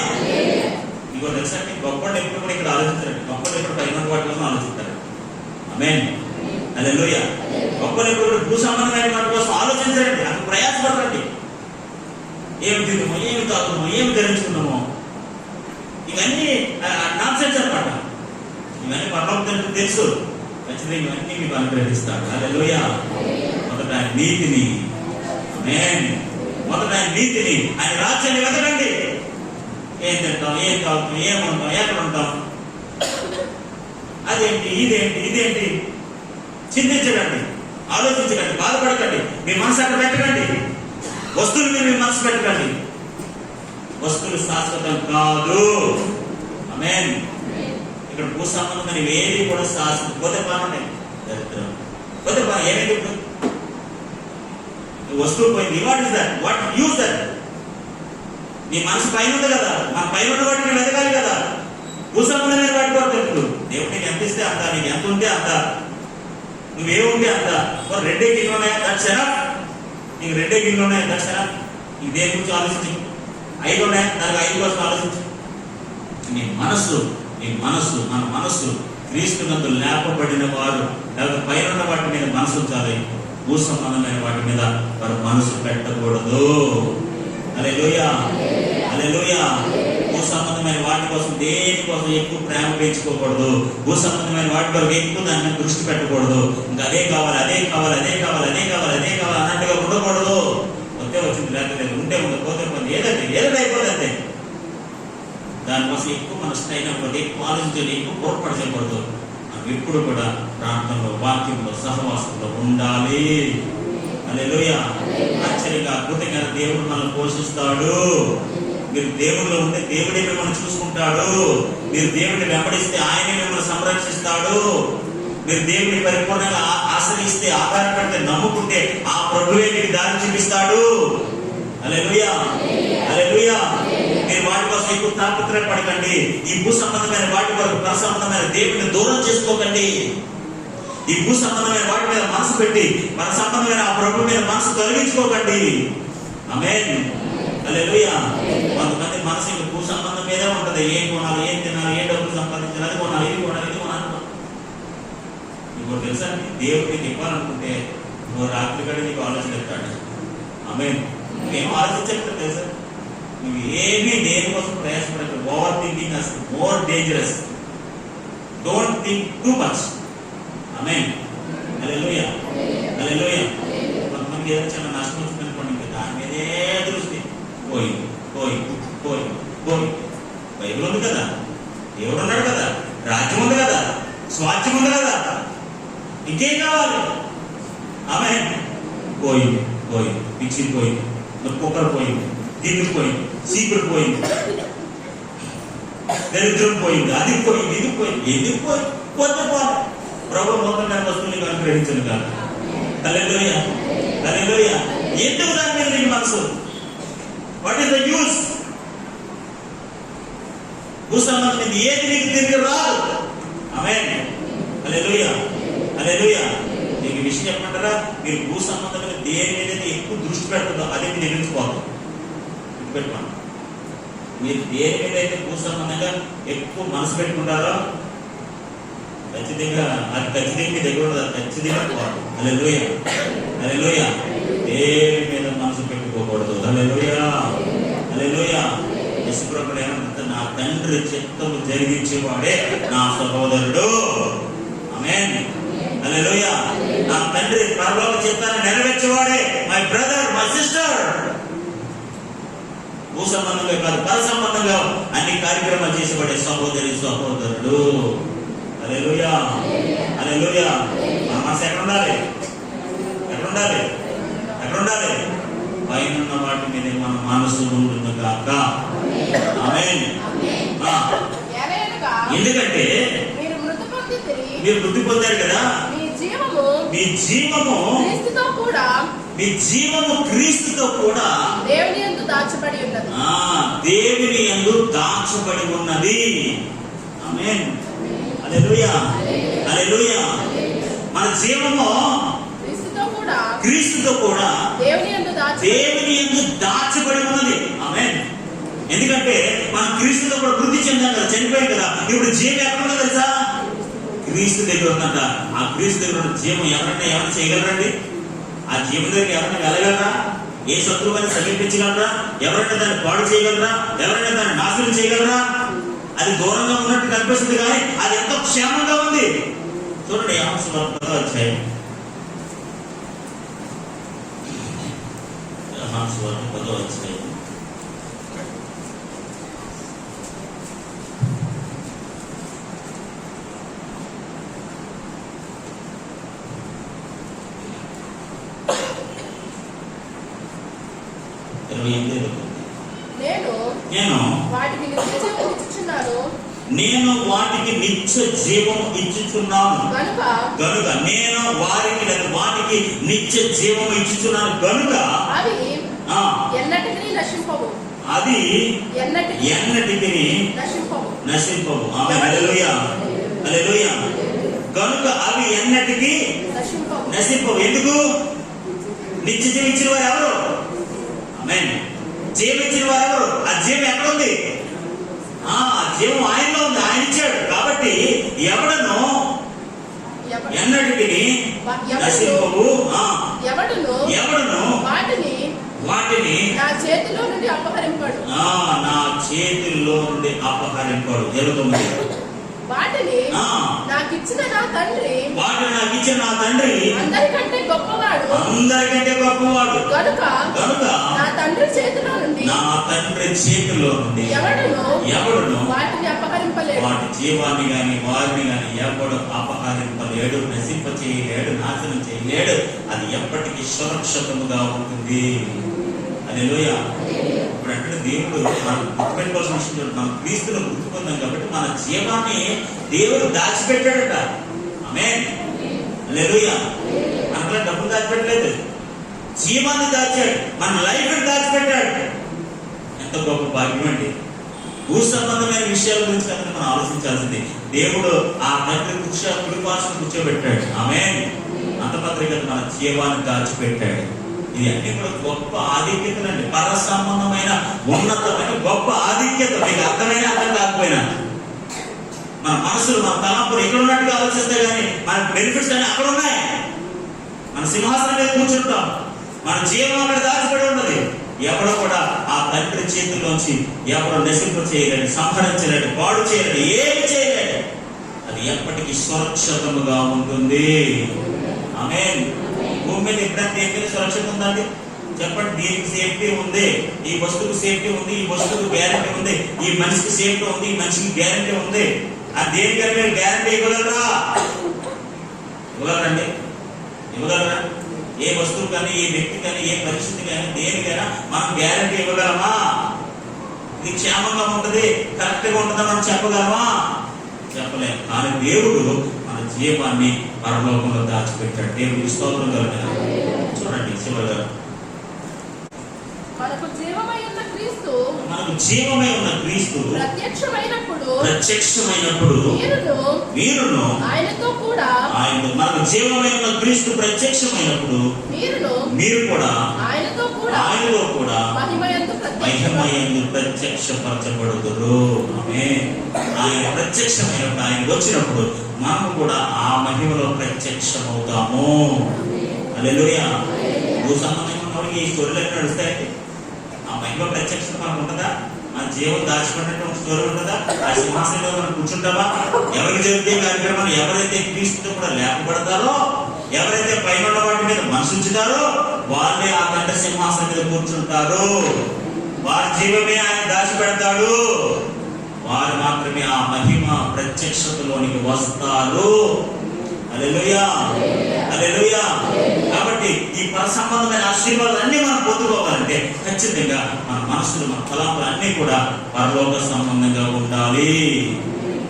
A: ఇంకో తెలుసా, గొప్పలు ఎప్పుడు కూడా ఇక్కడ ఆలోచించారండి. గొప్పలు ఎప్పుడు పైన వాటి కోసం ఆలోచిస్తారు. ఆమేన్, హల్లెలూయా. గొప్పలు ఎప్పుడు భూ సంబంధమైన వాటి కోసం ఆలోచించారండి. అందుకు ప్రయాసపడరండి. ఏమి తిన్నామో, ఏమి తాగుతామో, ఏమి ధరించుకున్నామో, ఇవన్నీ నాన్సెన్స్ అన్నమాట. ఇవన్నీ పరలోకం తెలుసు. ఖచ్చితంగా ఇవన్నీ మీకు అనుగ్రహిస్తాడు. హల్లెలూయా. మొదట ఆయన నీతిని, ఆమేన్, మొదట ఆయన నీతిని, ఆయన రాజ్యాన్ని వెతకండి. ఏం తింటాం, ఏం తాగుతాం, ఏం ఉంటాం, ఎక్కడ ఉంటాం, అదేంటి, ఇదేంటి చింతించకండి, ఆలోచించకండి, బాధపడకండి. మీ మనసు అక్కడ పెట్టకండి. వస్తువుల మీద మీ మనసు పెట్టకండి. వస్తువులు శాశ్వతం కాదు. ఆమేన్. ఇక్కడ భూ సంబంధం ఏది కూడా శాశ్వతం. పోతే పని దరిద్రం, పోతే పని ఏమైంది? వస్తువు పోయింది. What is that? What use that? నీ మనసు పైన ఉంది కదా, మన పైన ఉన్న వాటిని వెతకాలి కదా. భూ సంబంధమైన వాటి కూడా తెలుసు. దేవుడు నీకు ఎంత ఇస్తే అంత, నీకు ఎంత ఉంటే అంత, నువ్వేముంటే అంత. 2 గిన్నెలు ఉన్నాయా? That's enough. నీకు 2 గిన్నెలు ఉన్నాయా? That's enough. నీకు దేని గురించి ఆలోచించు. 5 ఉన్నాయి, దానికి 5 కోసం ఆలోచించు. నీ మనస్సు, మన మనస్సు క్రీస్తునందు లేపబడిన వారు, లేకపోతే పైన వాటి మీద మనసు ఉంచాలి. భూ సంబంధమైన వాటి మీద వారు మనసు పెట్టకూడదు. హల్లెలూయా, హల్లెలూయా. భూ సంబంధమైన వాటి కోసం, దేనికోసం ఎక్కువ ప్రేమ పెంచుకోకూడదు. భూ సంబంధమైన వాటి వరకు ఎక్కువ దాని మీద దృష్టి పెట్టకూడదు. ఇంకా అదే కావాలి, అదే కావాలి, అదే కావాలి, అదే కావాలి, అదే కావాలి అన్నట్టుగా ఉండకూడదు. వస్తే వచ్చింది, లేకపోతే ఉంటే ఉంది, పోతే పోతే, ఏదైతే అయిపోతుంది. దానికోసం ఎక్కువ మన స్ట్రైన్ అవ్వకూడదు, ఎక్కువ ఆలోచించండి, ఎక్కువ కోర్పడకూడదు. మనం ఎప్పుడు కూడా ప్రాంతంలో, వాక్యంలో, సహవాసంలో ఉండాలి. హల్లెలూయా. ఆశ్చర్యంగా, అద్భుతంగా దేవుడు మనల్ని పోషిస్తాడు. మీరు దేవుడిలో ఉంటే దేవుడే మిమ్మల్ని చూసుకుంటాడు. మీరు దేవుడిని వెంబడిస్తే ఆయనే మిమ్మల్ని సంరక్షిస్తాడు. మీరు దేవుడిని పరిపూర్ణంగా ఆశ్రయిస్తే, ఆధారపడితే, నమ్ముకుంటే ఆ ప్రభువే మీకు దారి చూపిస్తాడు. హల్లెలూయా, హల్లెలూయా. మీరు వాటి కోసం ఎక్కువ తాపత్రయపడకండి. ఈ భూ సంబంధమైన వాటి వరకు పర సంబంధమైన దేవుడిని దూరం చేసుకోకండి. ఈ భూ సంబంధమైన వాటి మీద మనసు పెట్టి మన సంబంధమైన ఆ ప్రభు మీద మనసు తొలగించుకోకండి. ఆమేన్, హల్లెలూయా. కొంతమంది మనసు ఇంకా భూ సంబంధం మీదే ఉంటది. ఏం కొనాలి, ఏం తినాలి, ఏ డబ్బులు సంపాదించాలి, అది కొనాలి, ఇది కొనాలి, ఇది కొనాలి. నీకు తెలుసా, దేవుడికి ఇవ్వాలనుకుంటే నువ్వు రాత్రి గడి నీకు ఆలోచన చెప్తాడు. ఆమేన్. నువ్వేం ఆలోచించట్లేదు తెలుసా? నువ్వు ఏమీ దేనికోసం ప్రయాసపడకు. Overthinking is more dangerous. Don't think too much. Amen, hallelujah, hallelujah. కొంతమంది ఏదో చిన్న నష్టం వచ్చిందనుకోండి, ఇంకా దాని మీదే దృష్టి. పోయింది, పోయింది, పోయింది, పోయింది. బైబిల్ ఉంది కదా, దేవుడు ఉన్నాడు కదా, రాజ్యం ఉంది కదా, స్వాస్థ్యం ఉంది కదా, ఇంకేం కావాలి? ఆమేన్. పోయింది, పోయింది, మిక్సీ పోయింది, కుక్కర్ పోయింది, గిన్నె పోయింది, సీకుడు పోయింది, దరిద్రం పోయింది, అది పోయింది, ఇది పోయింది. ఎందుకు పోయింది? పోతే పోవాలి. ప్రభు మొత్తం వస్తువుని అనుగ్రహించను కాదు. హల్లెలూయా, హల్లెలూయా. ఎందుకు దాని మీద నీకు మనసు? What is the use? భూ సంబంధం ఏది నీకు తిరిగి రాదు. ఆమేన్, హల్లెలూయా, హల్లెలూయా. నీకు విషయం చెప్పమంటారా? మీరు భూ సంబంధమైన దేని మీద ఎక్కువ దృష్టి పెడుతుందో అదే మీరు ఎదుర్కోవాలి. పెట్టుకోండి. మీరు దేని మీద అయితే భూ సంబంధంగా ఎక్కువ మనసు పెట్టుకుంటారో ఖచ్చితంగా అది ఖచ్చితంగా మీ దగ్గర ఉండదు. ఖచ్చితంగా పోవాలి. హల్లెలూయా, హల్లెలూయా. దేని మీద మనసు పెట్టుకోకూడదు. హల్లెలూయా, హల్లెలూయా. యేసుప్రభువు ఏమంటారు? నా తండ్రి చిత్తము జరిగించేవాడే నా సహోదరుడు. ఆమేన్, హల్లెలూయా. నా తండ్రి పరలోక చిత్తాన్ని నెరవేర్చేవాడే మై బ్రదర్, మై సిస్టర్. భూ సంబంధంగా కాదు, పర సంబంధంగా అన్ని కార్యక్రమాలు చేసేవాడే సహోదరి, సహోదరుడు. హల్లెలూయా, హల్లెలూయా. మన మనసు ఎక్కడ ఉండాలి? ఎక్కడ ఉండాలి? ఎక్కడ ఉండాలి? పైన ఉన్న వాటి మీద మన మనసు ఉంటుంది కాక. ఆమేన్. ఎందుకంటే మీరు వృద్ధి పొందారు కదా. మీ జీవము మీ జీవము క్రీస్తుతో కూడా
B: దేవుని యందు దాచబడి ఉన్నది.
A: దేవుని యందు దాచబడి ఉన్నది. ఆమేన్, హల్లెలూయా, హల్లెలూయా. మన జీవము క్రీస్తుతో కూడా దేవుని యందు దాచబడి ఉన్నది. ఆమేన్. ఎందుకంటే మనం క్రీస్తుతో కూడా వృద్ధి చెందాం కదా, చనిపోయాం కదా. ఇప్పుడు జీవం ఎక్కడ ఉందో తెలుసా? క్రీస్తు దగ్గర ఉందంట. ఆ క్రీస్తు దగ్గర ఉన్న జీవం ఎవరైనా చేయగలరండి? ఆ జీవం దగ్గర ఎవరైనా వెళ్ళగలరా? ఏ శత్రువుని సమీపించగలరా? ఎవరైనా దాన్ని పాడు చేయగలరా? ఎవరైనా దాన్ని నాశనం చేయగలరా? అది దూరంగా ఉన్నట్టు కనిపిస్తుంది, కానీ అది ఎంతో క్షేమంగా ఉంది. చూడండి, యోహాను సువార్త 10వ అధ్యాయం. యోహాను సువార్త 10వ అధ్యాయం. నేను వాటికి నిత్య జీవము ఇచ్చుచున్నాను గనుక నేను వాటికి నిత్య జీవము ఇచ్చుచున్నాను గనుక అది ఎన్నటికి నశింపవు. ఆమేన్, హల్లెలూయా, హల్లెలూయా. గనుక అవి ఎన్నటికి నశింపవు. ఎందుకు? నిత్య జీవం ఇచ్చిన వారు ఎవరు? ఆమేన్. జీవం ఇచ్చిన వారు ఎవరు? ఆ జీవం ఎక్కడ ఉంది? ఆ జీవం ఆయనలో ఉంది, ఆయన ఇచ్చాడు. కాబట్టి ఎవడను ఎన్నటికి నశింపవు. ఎవడను వాటిని నా చేతిలో నుండి అపహరింపడు. 29.
B: వాటిని నాకిచ్చిన నా తండ్రి అందరికంటే గొప్పవాడు కనుక నా తండ్రి చేతిలో నుండి ఎవడును వాటిని అపహరింపలేడు.
A: వాటి జీవాన్ని గాని వారిని గాని ఎవడు అపహరింపలేడు, నశింప చేయలేడు, నాశనం చేయలేడు. అది ఎప్పటికీ సురక్షితముగా ఉంటుంది. హల్లెలూయా. ఇప్పుడు అంటే దేవుడు మనం గుర్తుపెట్టుకోవాల్సిన విషయం చూడండి, మనం క్రీస్తును గుర్తుకుందాం కాబట్టి మన జీవాన్ని దేవుడు దాచిపెట్టాడట. ఆమేన్, హల్లెలూయా. మనకు డబ్బులు దాచిపెట్టలేదు, జీవాన్ని దాచాడు, మన లైఫ్ దాచిపెట్టాడు. ఎంత గొప్ప భాగ్యం అండి. భూ సంబంధమైన విషయాల గురించి కనుక మనం ఆలోచించాల్సింది. దేవుడు ఆ తండ్రి కుడిపార్శ్వను కూర్చోబెట్టాడు. ఆమేన్. అంత పత్రిక మన జీవాన్ని దాచిపెట్టాడు. ఇది అన్ని కూడా గొప్ప ఆధిక్యతలండి. పర సంబంధమైన ఉన్నతమైన గొప్ప ఆధిక్యత. మీకు అర్థమైన అర్థం కాకపోయినా మన మనసులు, మన తలంపులు ఇక్కడ ఉన్నట్టుగా ఆలోచిస్తే కానీ మన బెనిఫిట్స్ అన్ని అక్కడ ఉన్నాయి. మన సింహాసనం మీద కూర్చుంటాం, మన జీవం అక్కడ దాచిపడి ఉన్నది. ఎవడో కూడా ఆ తండ్రి చేతుల్లోంచి ఎవడో నశింప చేయలేడు, సంహరించలేడు, పాడు చేయలేడు, ఏమి చేయలేడు. అది ఎప్పటికీ సురక్షితముగా ఉంటుంది. ఆమేన్. భూమి మీద ఎప్పుడైతే ఏమైనా సురక్షిత ఉందండి చెప్పండి. దీనికి సేఫ్టీ ఉంది, ఈ వస్తువుకు సేఫ్టీ ఉంది, ఈ వస్తువుకు గ్యారంటీ ఉంది, ఈ మనిషికి సేఫ్టీ ఉంది, ఈ మనిషికి గ్యారంటీ ఉంది. ఆ దేనికైనా మీరు గ్యారంటీ ఇవ్వగలరా? ఇవ్వగలరండి? ఇవ్వగలరా? ఏ వస్తువు కానీ, ఏ వ్యక్తి కానీ, ఏ పరిస్థితి కానీ, దేనికైనా మనం గ్యారంటీ ఇవ్వగలమా? ఇది క్షేమంగా ఉంటుంది, కరెక్ట్ గా ఉంటుందని మనం చెప్పగలమా? చెప్పలేము. కానీ దేవుడు మన జీవాన్ని పరలోకంలో దాచిపెట్టాడు. దేవుడికి స్తోత్రం కలుగుతుంది. చూడండి చివరిగా,
B: మనకు జీవమై ఉన్న క్రీస్తు
A: ప్రత్యక్షమైనప్పుడు మీరును
B: ఆయనతో కూడా,
A: మనకు జీవమై ఉన్న క్రీస్తు ప్రత్యక్షమైనప్పుడు మీరు కూడా ఆయనతో కూడా మహిమయందు ప్రత్యక్షపరచబడుదురు. ఆమేన్. ఆయన ప్రత్యక్షమైనప్పుడు, ఆయన వచ్చినప్పుడు మనము కూడా ఆ మహిమలో ప్రత్యక్షమవుతాము. హల్లెలూయా. భూ సంబంధంగా ఉన్నవాడికి ఈ స్టోరీలు నడుస్తాయండి. ఆ మహిమ ప్రత్యక్షత మనకు ఉంటుందా? మన జీవం దాచిపడినట్టు ఒక స్టోరీ ఉంటుందా? ఆ సింహాసనంలో మనం కూర్చుంటామా? ఎవరికి జరిగితే కార్యక్రమాలు, ఎవరైతే క్రీస్తుతో కూడా లేపబడతారో, ఎవరైతే పైన ఉన్న వాటి మీద మనసు ఉంచుతారో వాళ్ళే ఆ తండ్రి సింహాసనం మీద కూర్చుంటారు. వారి జీవమే ఆయన దాచిపెడతాడు. వారు మాత్రమే ఆ మహిమ ప్రత్యక్షతలోనికి వస్తారు. హల్లెలూయా, హల్లెలూయా. కాబట్టి ఈ పర సంబంధమైన ఆశీర్వాదాలన్నీ మనం పొందుకోవాలంటే ఖచ్చితంగా మన మనసులు, మన తలంపులు అన్నీ కూడా పరలోక సంబంధంగా ఉండాలి.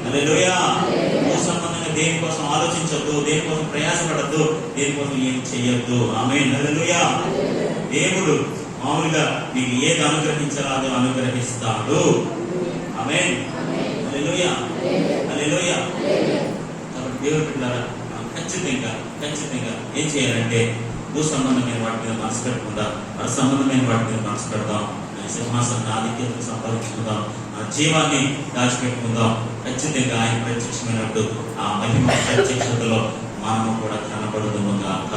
A: హల్లెలూయా. భూ సంబంధంగా దేనికోసం ఆలోచించొద్దు, దేనికోసం ప్రయాసపడద్దు, దేనికోసం ఏం చెయ్యొద్దు. ఆమేన్, హల్లెలూయా. దేవుడు మామూలుగా మీకు ఏది అనుగ్రహించాలో అనుగ్రహిస్తాడు. ఆమేన్, హల్లెలూయా, హల్లెలూయా. కాబట్టి దేవుడు పిల్లరా, ఖచ్చితంగా ఏం చేయాలంటే భూ సంబంధమైన వాటి మీద మనసు పెట్టుకుందాం, పర సంబంధమైన వాటి మీద మనసు పెడదాం, సింహాసన ఆధిక్యతను సంపాదించుకుందాం, మన జీవాన్ని దాచిపెట్టుకుందాం. ఖచ్చితంగా ఆయన ప్రత్యక్షమైనప్పుడు ఆ మహిమ ప్రత్యక్షతలో మనము కూడా కనబడుదుము గాక.